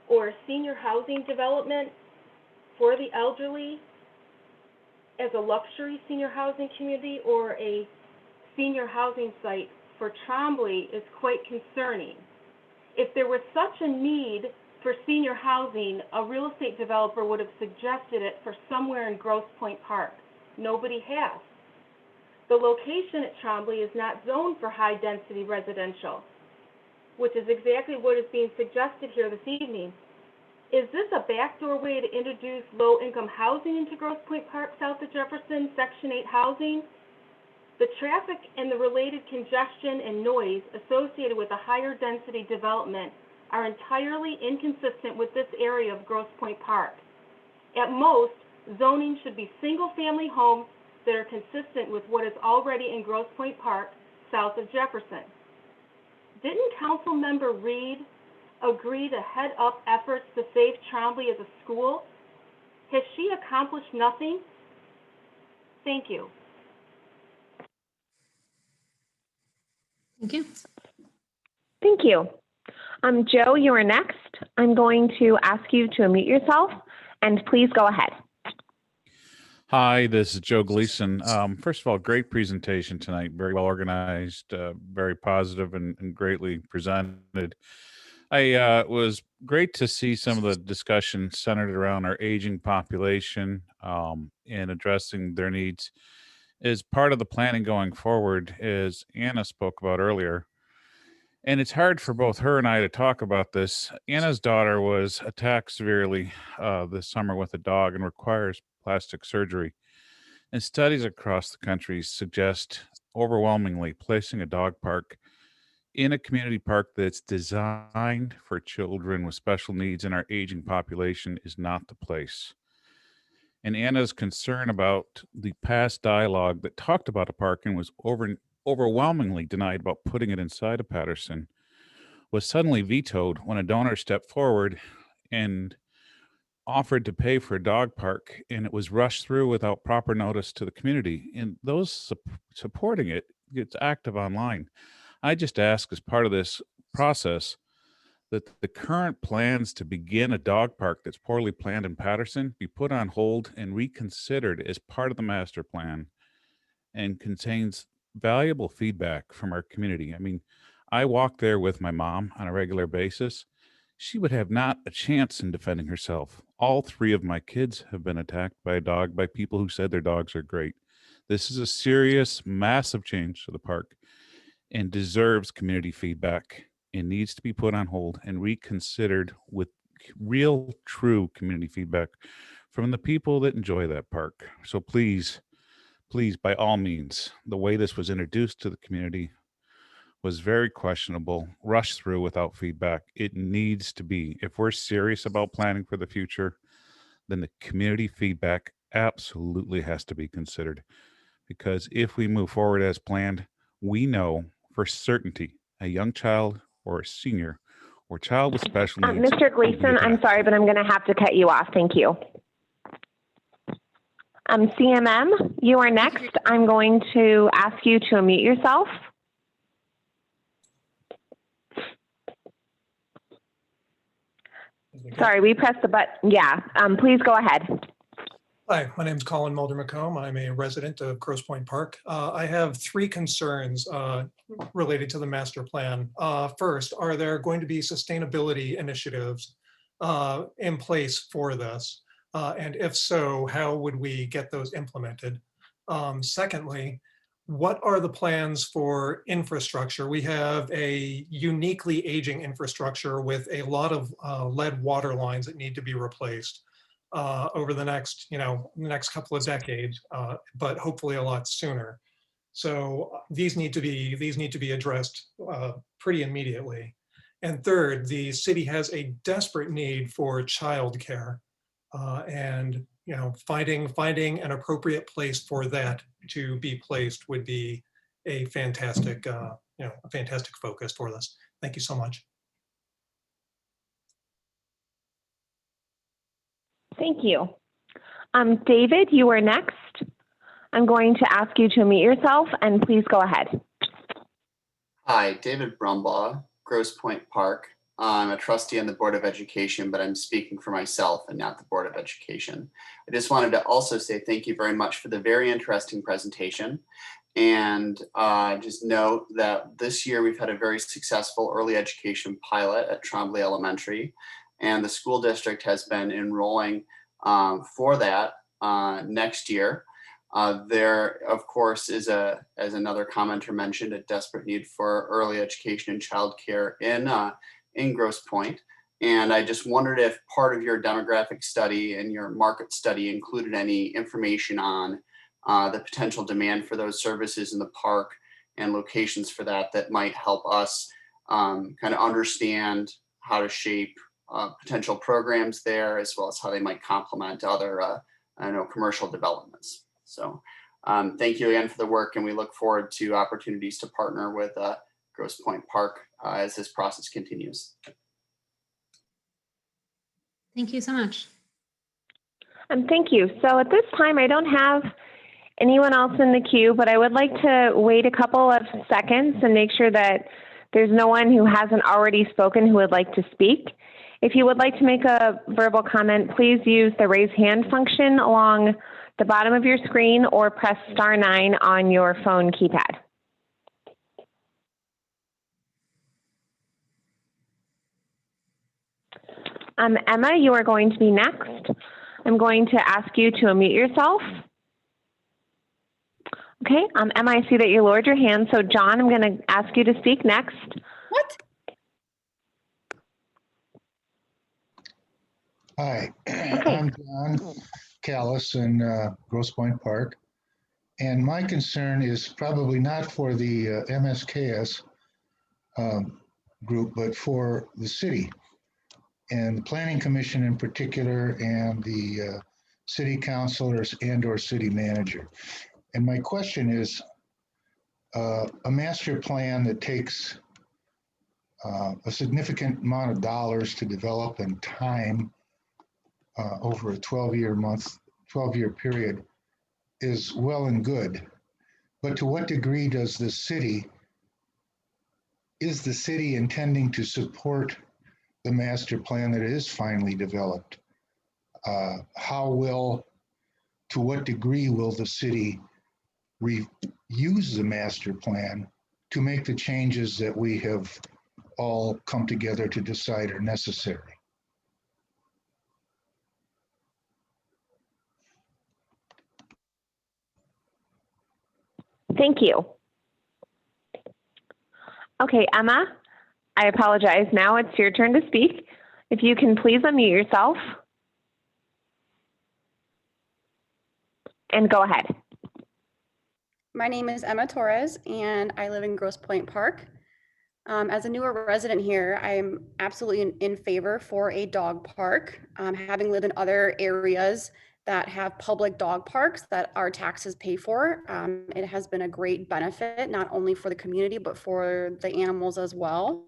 or senior housing development for the elderly as a luxury senior housing community, or a senior housing site for Trombley, is quite concerning. If there was such a need for senior housing, a real estate developer would have suggested it for somewhere in Grosse Pointe Park. Nobody has. The location at Trombley is not zoned for high-density residential, which is exactly what is being suggested here this evening. Is this a backdoor way to introduce low-income housing into Grosse Pointe Park, south of Jefferson, Section 8 housing? The traffic and the related congestion and noise associated with a higher density development are entirely inconsistent with this area of Grosse Pointe Park. At most, zoning should be single-family homes that are consistent with what is already in Grosse Pointe Park, south of Jefferson. Didn't Council Member Reed agree to head up efforts to save Trombley as a school? Has she accomplished nothing? Thank you. Thank you. Thank you. Joe, you are next. I'm going to ask you to unmute yourself and please go ahead. Hi, this is Joe Gleason. First of all, great presentation tonight. Very well organized, very positive and greatly presented. I was great to see some of the discussion centered around our aging population and addressing their needs as part of the planning going forward, as Anna spoke about earlier. And it's hard for both her and I to talk about this. Anna's daughter was attacked severely this summer with a dog and requires plastic surgery. And studies across the country suggest overwhelmingly placing a dog park in a community park that's designed for children with special needs in our aging population is not the place. And Anna's concern about the past dialogue that talked about a park and was overwhelmingly denied about putting it inside of Patterson was suddenly vetoed when a donor stepped forward and offered to pay for a dog park, and it was rushed through without proper notice to the community. And those supporting it gets active online. I just ask, as part of this process, that the current plans to begin a dog park that's poorly planned in Patterson be put on hold and reconsidered as part of the master plan and contains valuable feedback from our community. I mean, I walk there with my mom on a regular basis. She would have not a chance in defending herself. All three of my kids have been attacked by a dog by people who said their dogs are great. This is a serious, massive change to the park and deserves community feedback and needs to be put on hold and reconsidered with real, true community feedback from the people that enjoy that park. So please, by all means, the way this was introduced to the community was very questionable, rushed through without feedback. It needs to be, if we're serious about planning for the future, then the community feedback absolutely has to be considered. Because if we move forward as planned, we know for certainty a young child or a senior or child with special needs. Mr. Gleason, I'm sorry, but I'm going to have to cut you off. Thank you. CMM, you are next. I'm going to ask you to unmute yourself. Sorry, we pressed the button. Yeah, please go ahead. Hi, my name is Colin Mulder-McComb. I'm a resident of Grosse Pointe Park. I have three concerns related to the master plan. First, are there going to be sustainability initiatives in place for this? And if so, how would we get those implemented? Secondly, what are the plans for infrastructure? We have a uniquely aging infrastructure with a lot of lead water lines that need to be replaced over the next, next couple of decades, but hopefully a lot sooner. So these need to be addressed pretty immediately. And third, the city has a desperate need for childcare, and finding an appropriate place for that to be placed would be a fantastic, a fantastic focus for this. Thank you so much. Thank you. David, you are next. I'm going to ask you to unmute yourself and please go ahead. Hi, David Brumbaugh, Grosse Pointe Park. I'm a trustee on the Board of Education, but I'm speaking for myself and not the Board of Education. I just wanted to also say thank you very much for the very interesting presentation. And just note that this year we've had a very successful early education pilot at Trombley Elementary. And the school district has been enrolling for that next year. There, of course, is as another commenter mentioned, a desperate need for early education and childcare in Grosse Pointe. And I just wondered if part of your demographic study and your market study included any information on the potential demand for those services in the park and locations for that might help us kind of understand how to shape potential programs there, as well as how they might complement other commercial developments. So thank you again for the work, and we look forward to opportunities to partner with Grosse Pointe Park as this process continues. Thank you so much. Thank you. So at this time, I don't have anyone else in the queue, but I would like to wait a couple of seconds and make sure that there's no one who hasn't already spoken who would like to speak. If you would like to make a verbal comment, please use the raise hand function along the bottom of your screen or press *9 on your phone keypad. Emma, you are going to be next. I'm going to ask you to unmute yourself. Okay, Emma, I see that you lowered your hand. So John, I'm going to ask you to speak next. What? Hi, I'm John Callis in Grosse Pointe Park. And my concern is probably not for the MSKS group, but for the city and the Planning Commission in particular, and the city councilors and/or city manager. And my question is, a master plan that takes a significant amount of dollars to develop and time over a 12-year period is well and good. But to what degree is the city intending to support the master plan that is finally developed? To what degree will the city use the master plan to make the changes that we have all come together to decide are necessary? Thank you. Okay, Emma, I apologize. Now it's your turn to speak. If you can please unmute yourself and go ahead. My name is Emma Torres, and I live in Grosse Pointe Park. As a newer resident here, I'm absolutely in favor for a dog park. Having lived in other areas that have public dog parks that our taxes pay for, it has been a great benefit, not only for the community, but for the animals as well.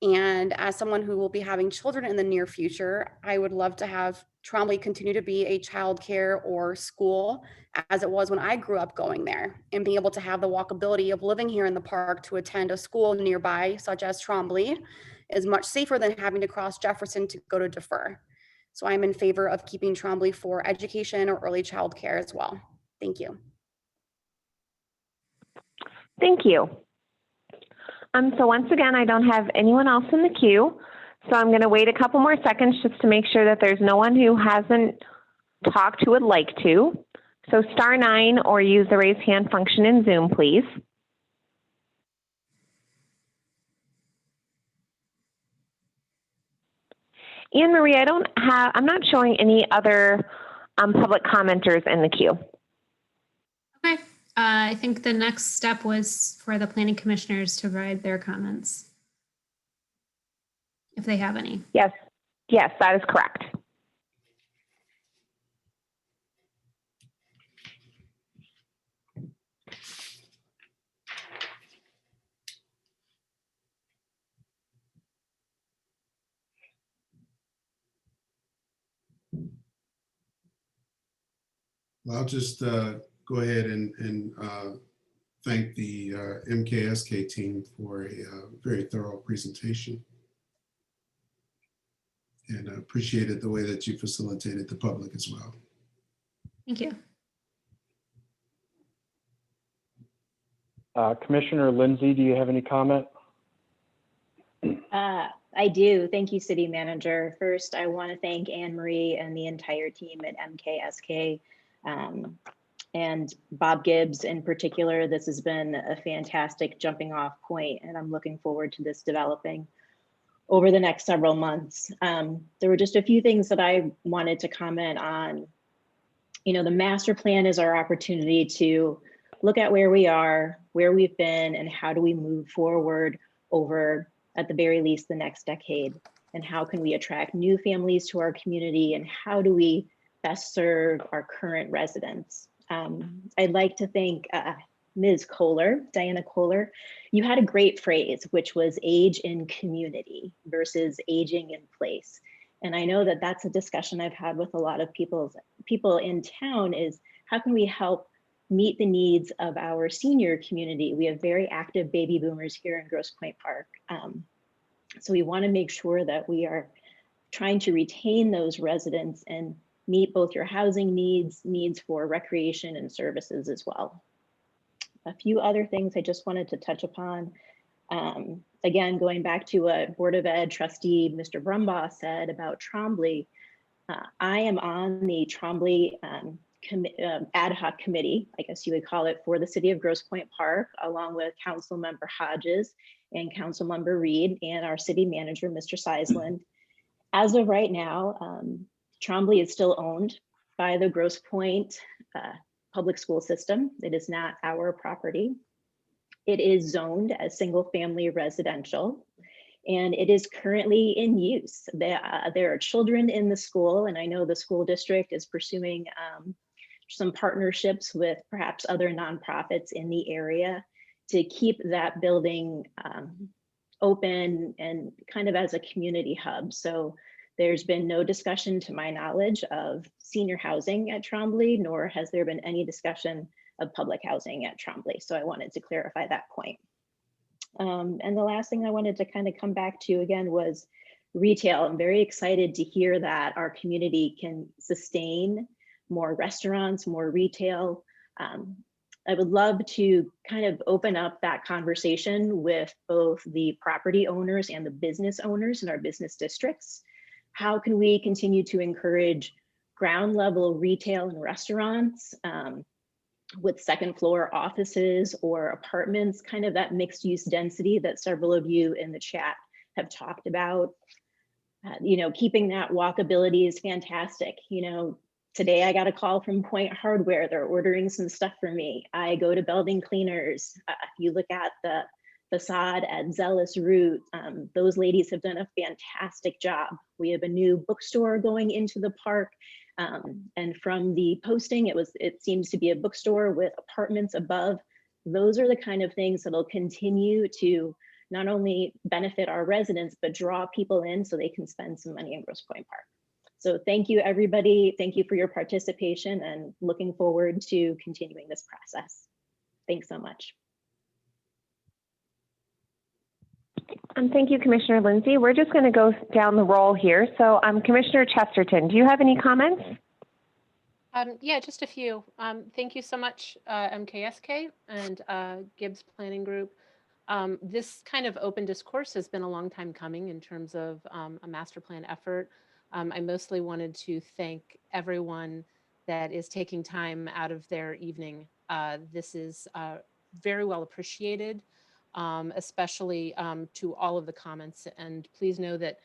And as someone who will be having children in the near future, I would love to have Trombley continue to be a childcare or school as it was when I grew up going there, and being able to have the walkability of living here in the park to attend a school nearby, such as Trombley, is much safer than having to cross Jefferson to go to Defer. So I'm in favor of keeping Trombley for education or early childcare as well. Thank you. Thank you. So once again, I don't have anyone else in the queue. So I'm going to wait a couple more seconds just to make sure that there's no one who hasn't talked who would like to. So *9 or use the raise hand function in Zoom, please. Anne Marie, I'm not showing any other public commenters in the queue. Okay. I think the next step was for the planning commissioners to provide their comments, if they have any. Yes, that is correct. Well, I'll just go ahead and thank the MKSK team for a very thorough presentation. And I appreciated the way that you facilitated the public as well. Thank you. Commissioner Lindsay, do you have any comment? I do. Thank you, City Manager. First, I want to thank Anne Marie and the entire team at MKSK. And Bob Gibbs in particular. This has been a fantastic jumping off point, and I'm looking forward to this developing over the next several months. There were just a few things that I wanted to comment on. You know, the master plan is our opportunity to look at where we are, where we've been, and how do we move forward over, at the very least, the next decade, and how can we attract new families to our community, and how do we best serve our current residents. I'd like to thank Ms. Kohler, Diana Kohler. You had a great phrase, which was age in community versus aging in place. And I know that that's a discussion I've had with a lot of people in town, is how can we help meet the needs of our senior community? We have very active baby boomers here in Grosse Pointe Park. So we want to make sure that we are trying to retain those residents and meet both your housing needs for recreation and services as well. A few other things I just wanted to touch upon. Again, going back to what Board of Ed trustee Mr. Brumbaugh said about Trombley, I am on the Trombley ad hoc committee, I guess you would call it, for the city of Grosse Pointe Park, along with Council Member Hodges and Council Member Reed and our city manager, Mr. Seisland. As of right now, Trombley is still owned by the Grosse Pointe public school system. It is not our property. It is zoned as single family residential, and it is currently in use. There are children in the school, and I know the school district is pursuing some partnerships with perhaps other nonprofits in the area to keep that building open and kind of as a community hub. So there's been no discussion to my knowledge of senior housing at Trombley, nor has there been any discussion of public housing at Trombley. So I wanted to clarify that point. And the last thing I wanted to kind of come back to again was retail. I'm very excited to hear that our community can sustain more restaurants, more retail. I would love to kind of open up that conversation with both the property owners and the business owners in our business districts. How can we continue to encourage ground level retail and restaurants with second floor offices or apartments, kind of that mixed use density that several of you in the chat have talked about? You know, keeping that walkability is fantastic. You know, today I got a call from Point Hardware. They're ordering some stuff for me. I go to Belding Cleaners. You look at the facade at Zealous Root. Those ladies have done a fantastic job. We have a new bookstore going into the park. And from the posting, it seems to be a bookstore with apartments above. Those are the kind of things that'll continue to not only benefit our residents, but draw people in so they can spend some money in Grosse Pointe Park. So thank you, everybody. Thank you for your participation and looking forward to continuing this process. Thanks so much. Thank you, Commissioner Lindsay. We're just going to go down the roll here. So Commissioner Chesterton, do you have any comments? Yeah, just a few. Thank you so much, MKSK and Gibbs Planning Group. This kind of open discourse has been a long time coming in terms of a master plan effort. I mostly wanted to thank everyone that is taking time out of their evening. This is very well appreciated, especially to all of the comments. And please know that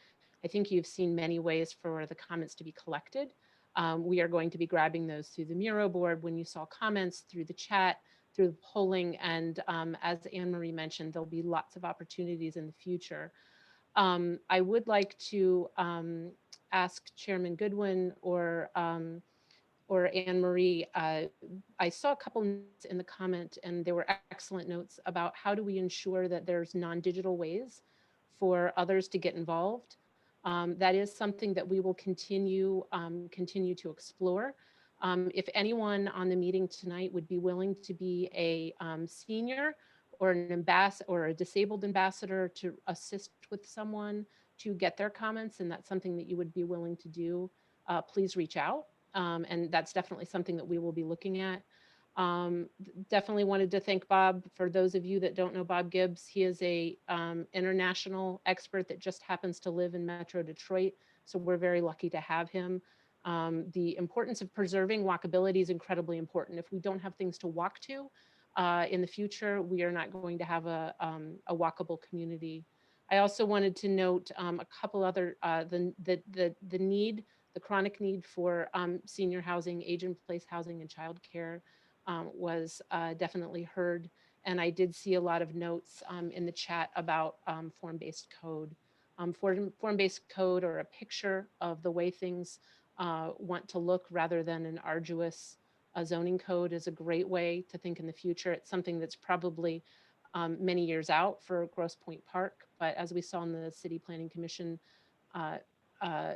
I think you've seen many ways for the comments to be collected. We are going to be grabbing those through the Miro board when you saw comments, through the chat, through the polling, and as Anne Marie mentioned, there'll be lots of opportunities in the future. I would like to ask Chairman Goodwin or Anne Marie. I saw a couple notes in the comment, and there were excellent notes about how do we ensure that there's non-digital ways for others to get involved. That is something that we will continue to explore. If anyone on the meeting tonight would be willing to be a senior or an ambassador or a disabled ambassador to assist with someone to get their comments, and that's something that you would be willing to do, please reach out. And that's definitely something that we will be looking at. Definitely wanted to thank Bob. For those of you that don't know Bob Gibbs, he is a international expert that just happens to live in Metro Detroit. So we're very lucky to have him. The importance of preserving walkability is incredibly important. If we don't have things to walk to in the future, we are not going to have a walkable community. I also wanted to note a couple other, the chronic need for senior housing, age-in-place housing, and childcare was definitely heard. And I did see a lot of notes in the chat about form-based code. Form-based code, or a picture of the way things want to look rather than an arduous zoning code, is a great way to think in the future. It's something that's probably many years out for Grosse Pointe Park, but as we saw in the City Planning Commission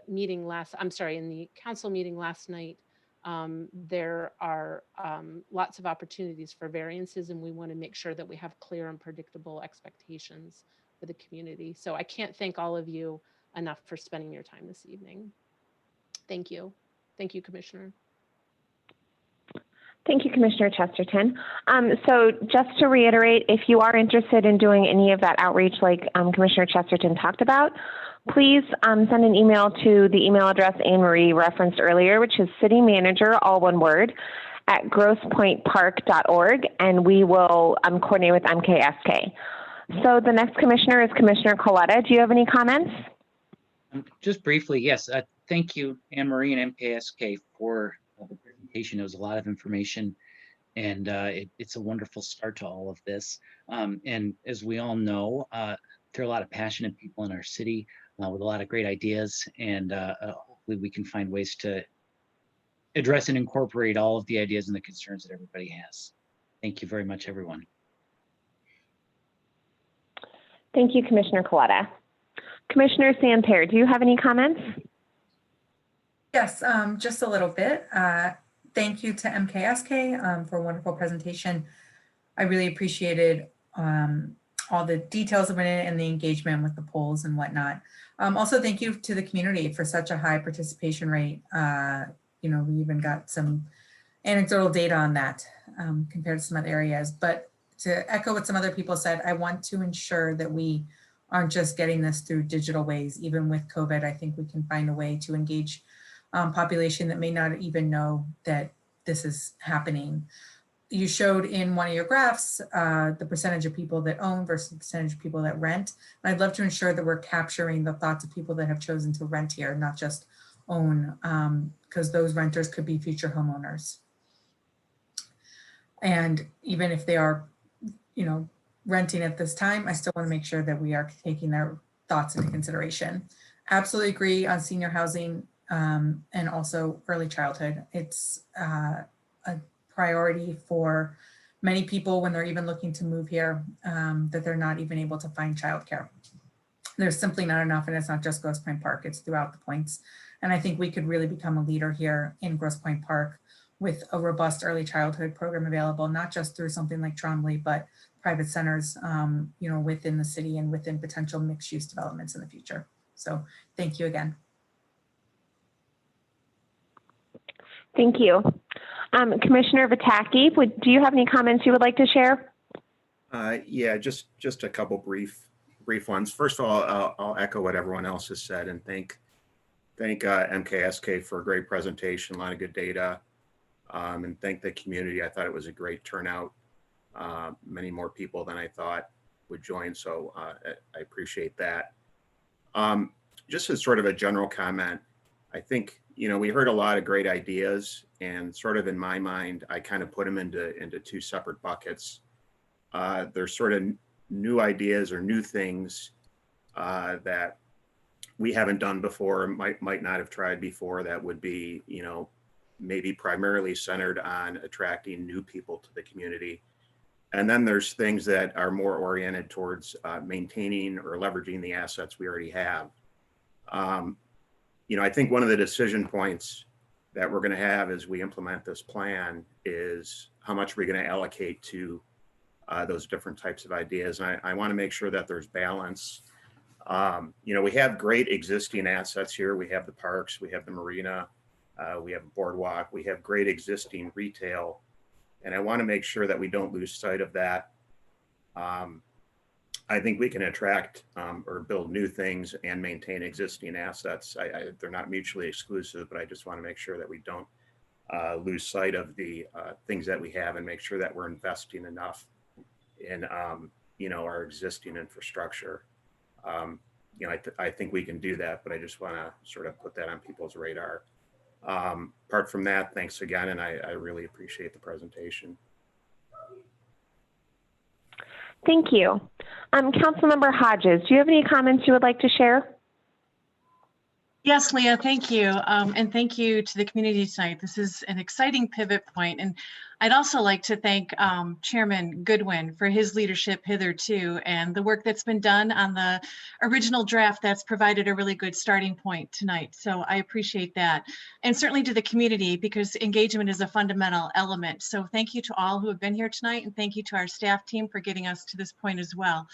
meeting in the council meeting last night, there are lots of opportunities for variances, and we want to make sure that we have clear and predictable expectations for the community. So I can't thank all of you enough for spending your time this evening. Thank you. Thank you, Commissioner. Thank you, Commissioner Chesterton. So just to reiterate, if you are interested in doing any of that outreach like Commissioner Chesterton talked about, please send an email to the email address Anne Marie referenced earlier, which is citymanager, all one word, at grossepointepark.org, and we will coordinate with MKSK. So the next commissioner is Commissioner Coletta. Do you have any comments? Just briefly, yes. Thank you, Anne Marie and MKSK, for the presentation. It was a lot of information. And it's a wonderful start to all of this. And as we all know, there are a lot of passionate people in our city with a lot of great ideas, and hopefully we can find ways to address and incorporate all of the ideas and the concerns that everybody has. Thank you very much, everyone. Thank you, Commissioner Coletta. Commissioner Santerre, do you have any comments? Yes, just a little bit. Thank you to MKSK for a wonderful presentation. I really appreciated all the details of it and the engagement with the polls and whatnot. Also, thank you to the community for such a high participation rate. You know, we even got some anecdotal data on that compared to some other areas. But to echo what some other people said, I want to ensure that we aren't just getting this through digital ways. Even with COVID, I think we can find a way to engage population that may not even know that this is happening. You showed in one of your graphs the percentage of people that own versus the percentage of people that rent. And I'd love to ensure that we're capturing the thoughts of people that have chosen to rent here, not just own, because those renters could be future homeowners. And even if they are, you know, renting at this time, I still want to make sure that we are taking their thoughts into consideration. Absolutely agree on senior housing and also early childhood. It's a priority for many people when they're even looking to move here, that they're not even able to find childcare. There's simply not enough, and it's not just Grosse Pointe Park, it's throughout the points. And I think we could really become a leader here in Grosse Pointe Park with a robust early childhood program available, not just through something like Trombley, but private centers, you know, within the city and within potential mixed use developments in the future. So thank you again. Thank you. Commissioner Vitaki, do you have any comments you would like to share? Yeah, just a couple brief ones. First of all, I'll echo what everyone else has said and thank MKSK for a great presentation, a lot of good data, and thank the community. I thought it was a great turnout. Many more people than I thought would join, so I appreciate that. Just as sort of a general comment, I think, you know, we heard a lot of great ideas, and sort of in my mind, I kind of put them into two separate buckets. There's sort of new ideas or new things that we haven't done before, might not have tried before, that would be, you know, maybe primarily centered on attracting new people to the community. And then there's things that are more oriented towards maintaining or leveraging the assets we already have. You know, I think one of the decision points that we're going to have as we implement this plan is how much we're going to allocate to those different types of ideas. And I want to make sure that there's balance. You know, we have great existing assets here. We have the parks, we have the marina, we have a boardwalk, we have great existing retail. And I want to make sure that we don't lose sight of that. I think we can attract or build new things and maintain existing assets. They're not mutually exclusive, but I just want to make sure that we don't lose sight of the things that we have and make sure that we're investing enough in you know, our existing infrastructure. You know, I think we can do that, but I just want to sort of put that on people's radar. Apart from that, thanks again, and I really appreciate the presentation. Thank you. Councilmember Hodges, do you have any comments you would like to share? Yes, Leah, thank you. And thank you to the community tonight. This is an exciting pivot point. And I'd also like to thank Chairman Goodwin for his leadership hitherto and the work that's been done on the original draft that's provided a really good starting point tonight. So I appreciate that. And certainly to the community, because engagement is a fundamental element. So thank you to all who have been here tonight, and thank you to our staff team for getting us to this point as well.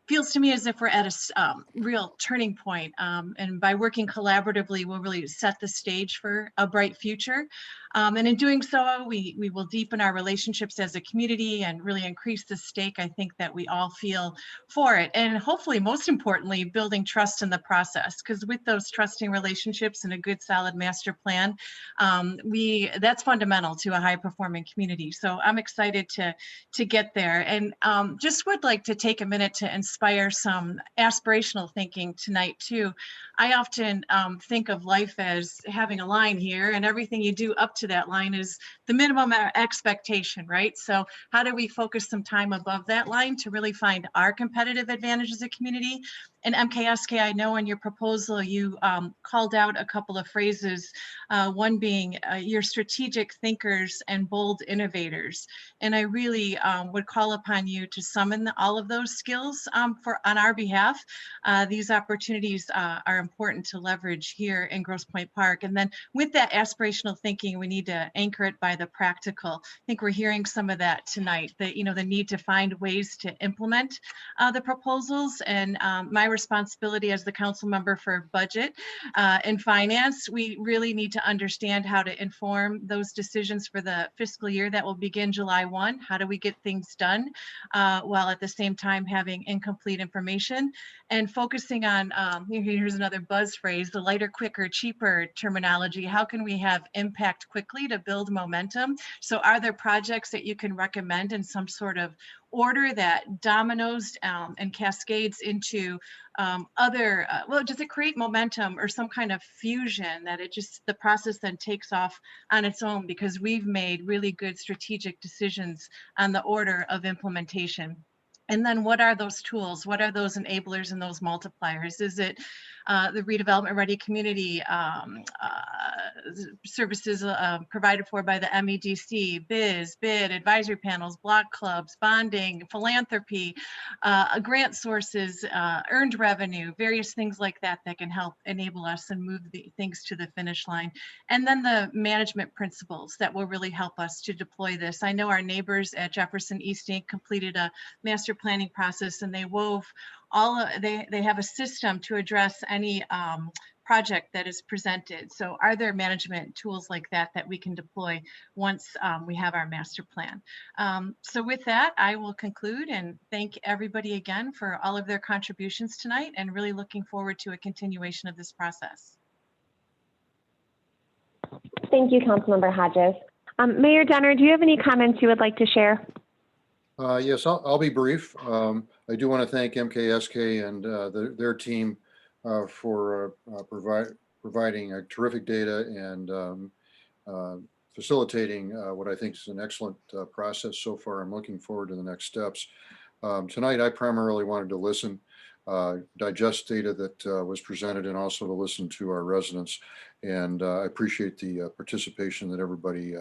Feels to me as if we're at a real turning point, and by working collaboratively, we'll really set the stage for a bright future. And in doing so, we will deepen our relationships as a community and really increase the stake, I think, that we all feel for it. And hopefully, most importantly, building trust in the process, because with those trusting relationships and a good, solid master plan, that's fundamental to a high-performing community. So I'm excited to get there, and just would like to take a minute to inspire some aspirational thinking tonight too. I often think of life as having a line here, and everything you do up to to that line is the minimum expectation, right? So how do we focus some time above that line to really find our competitive advantage as a community? And MKSK, I know in your proposal, you called out a couple of phrases, one being your strategic thinkers and bold innovators. And I really would call upon you to summon all of those skills on our behalf. These opportunities are important to leverage here in Grosse Pointe Park. And then with that aspirational thinking, we need to anchor it by the practical. I think we're hearing some of that tonight, that, you know, the need to find ways to implement the proposals. And my responsibility as the council member for budget and finance, we really need to understand how to inform those decisions for the fiscal year that will begin July 1. How do we get things done while at the same time having incomplete information, and focusing on, here's another buzz phrase, the lighter, quicker, cheaper terminology. How can we have impact quickly to build momentum? So are there projects that you can recommend in some sort of order that dominoes and cascades into other, well, does it create momentum or some kind of fusion that it just, the process then takes off on its own because we've made really good strategic decisions on the order of implementation? And then what are those tools? What are those enablers and those multipliers? Is it the redevelopment ready community services provided for by the MEDC, bid, advisory panels, block clubs, bonding, philanthropy, grant sources, earned revenue, various things like that that can help enable us and move the things to the finish line. And then the management principles that will really help us to deploy this. I know our neighbors at Jefferson East Inc. completed a master planning process, and they wove all, they have a system to address any project that is presented. So are there management tools like that that we can deploy once we have our master plan? So with that, I will conclude and thank everybody again for all of their contributions tonight, and really looking forward to a continuation of this process. Thank you, Councilmember Hodges. Mayor Denner, do you have any comments you would like to share? Yes, I'll be brief. I do want to thank MKSK and their team for providing terrific data and facilitating what I think is an excellent process so far. I'm looking forward to the next steps. Tonight, I primarily wanted to listen, digest data that was presented, and also to listen to our residents. And I appreciate the participation that everybody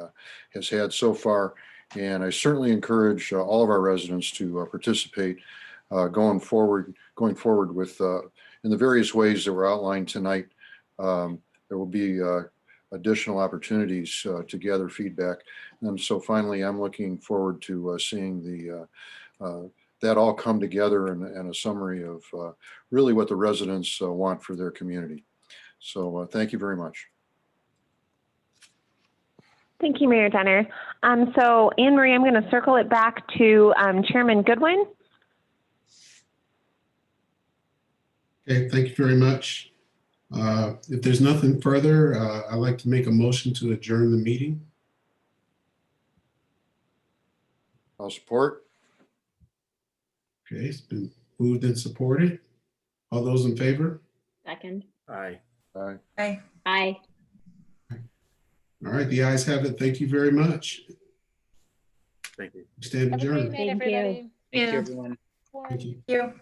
has had so far. And I certainly encourage all of our residents to participate going forward with in the various ways that were outlined tonight. There will be additional opportunities to gather feedback. And so finally, I'm looking forward to seeing that all come together in a summary of really what the residents want for their community. So thank you very much. Thank you, Mayor Denner. So Anne Marie, I'm going to circle it back to Chairman Goodwin. Okay, thank you very much. If there's nothing further, I'd like to make a motion to adjourn the meeting. I'll support. Okay, it's been moved and supported. All those in favor? Second. Aye. Aye. Aye. Aye. All right, the ayes have it. Thank you very much. Thank you. Stand Have a great adjourned. night, Thank you. everybody. Thank you, everyone. Thank you. Thank you.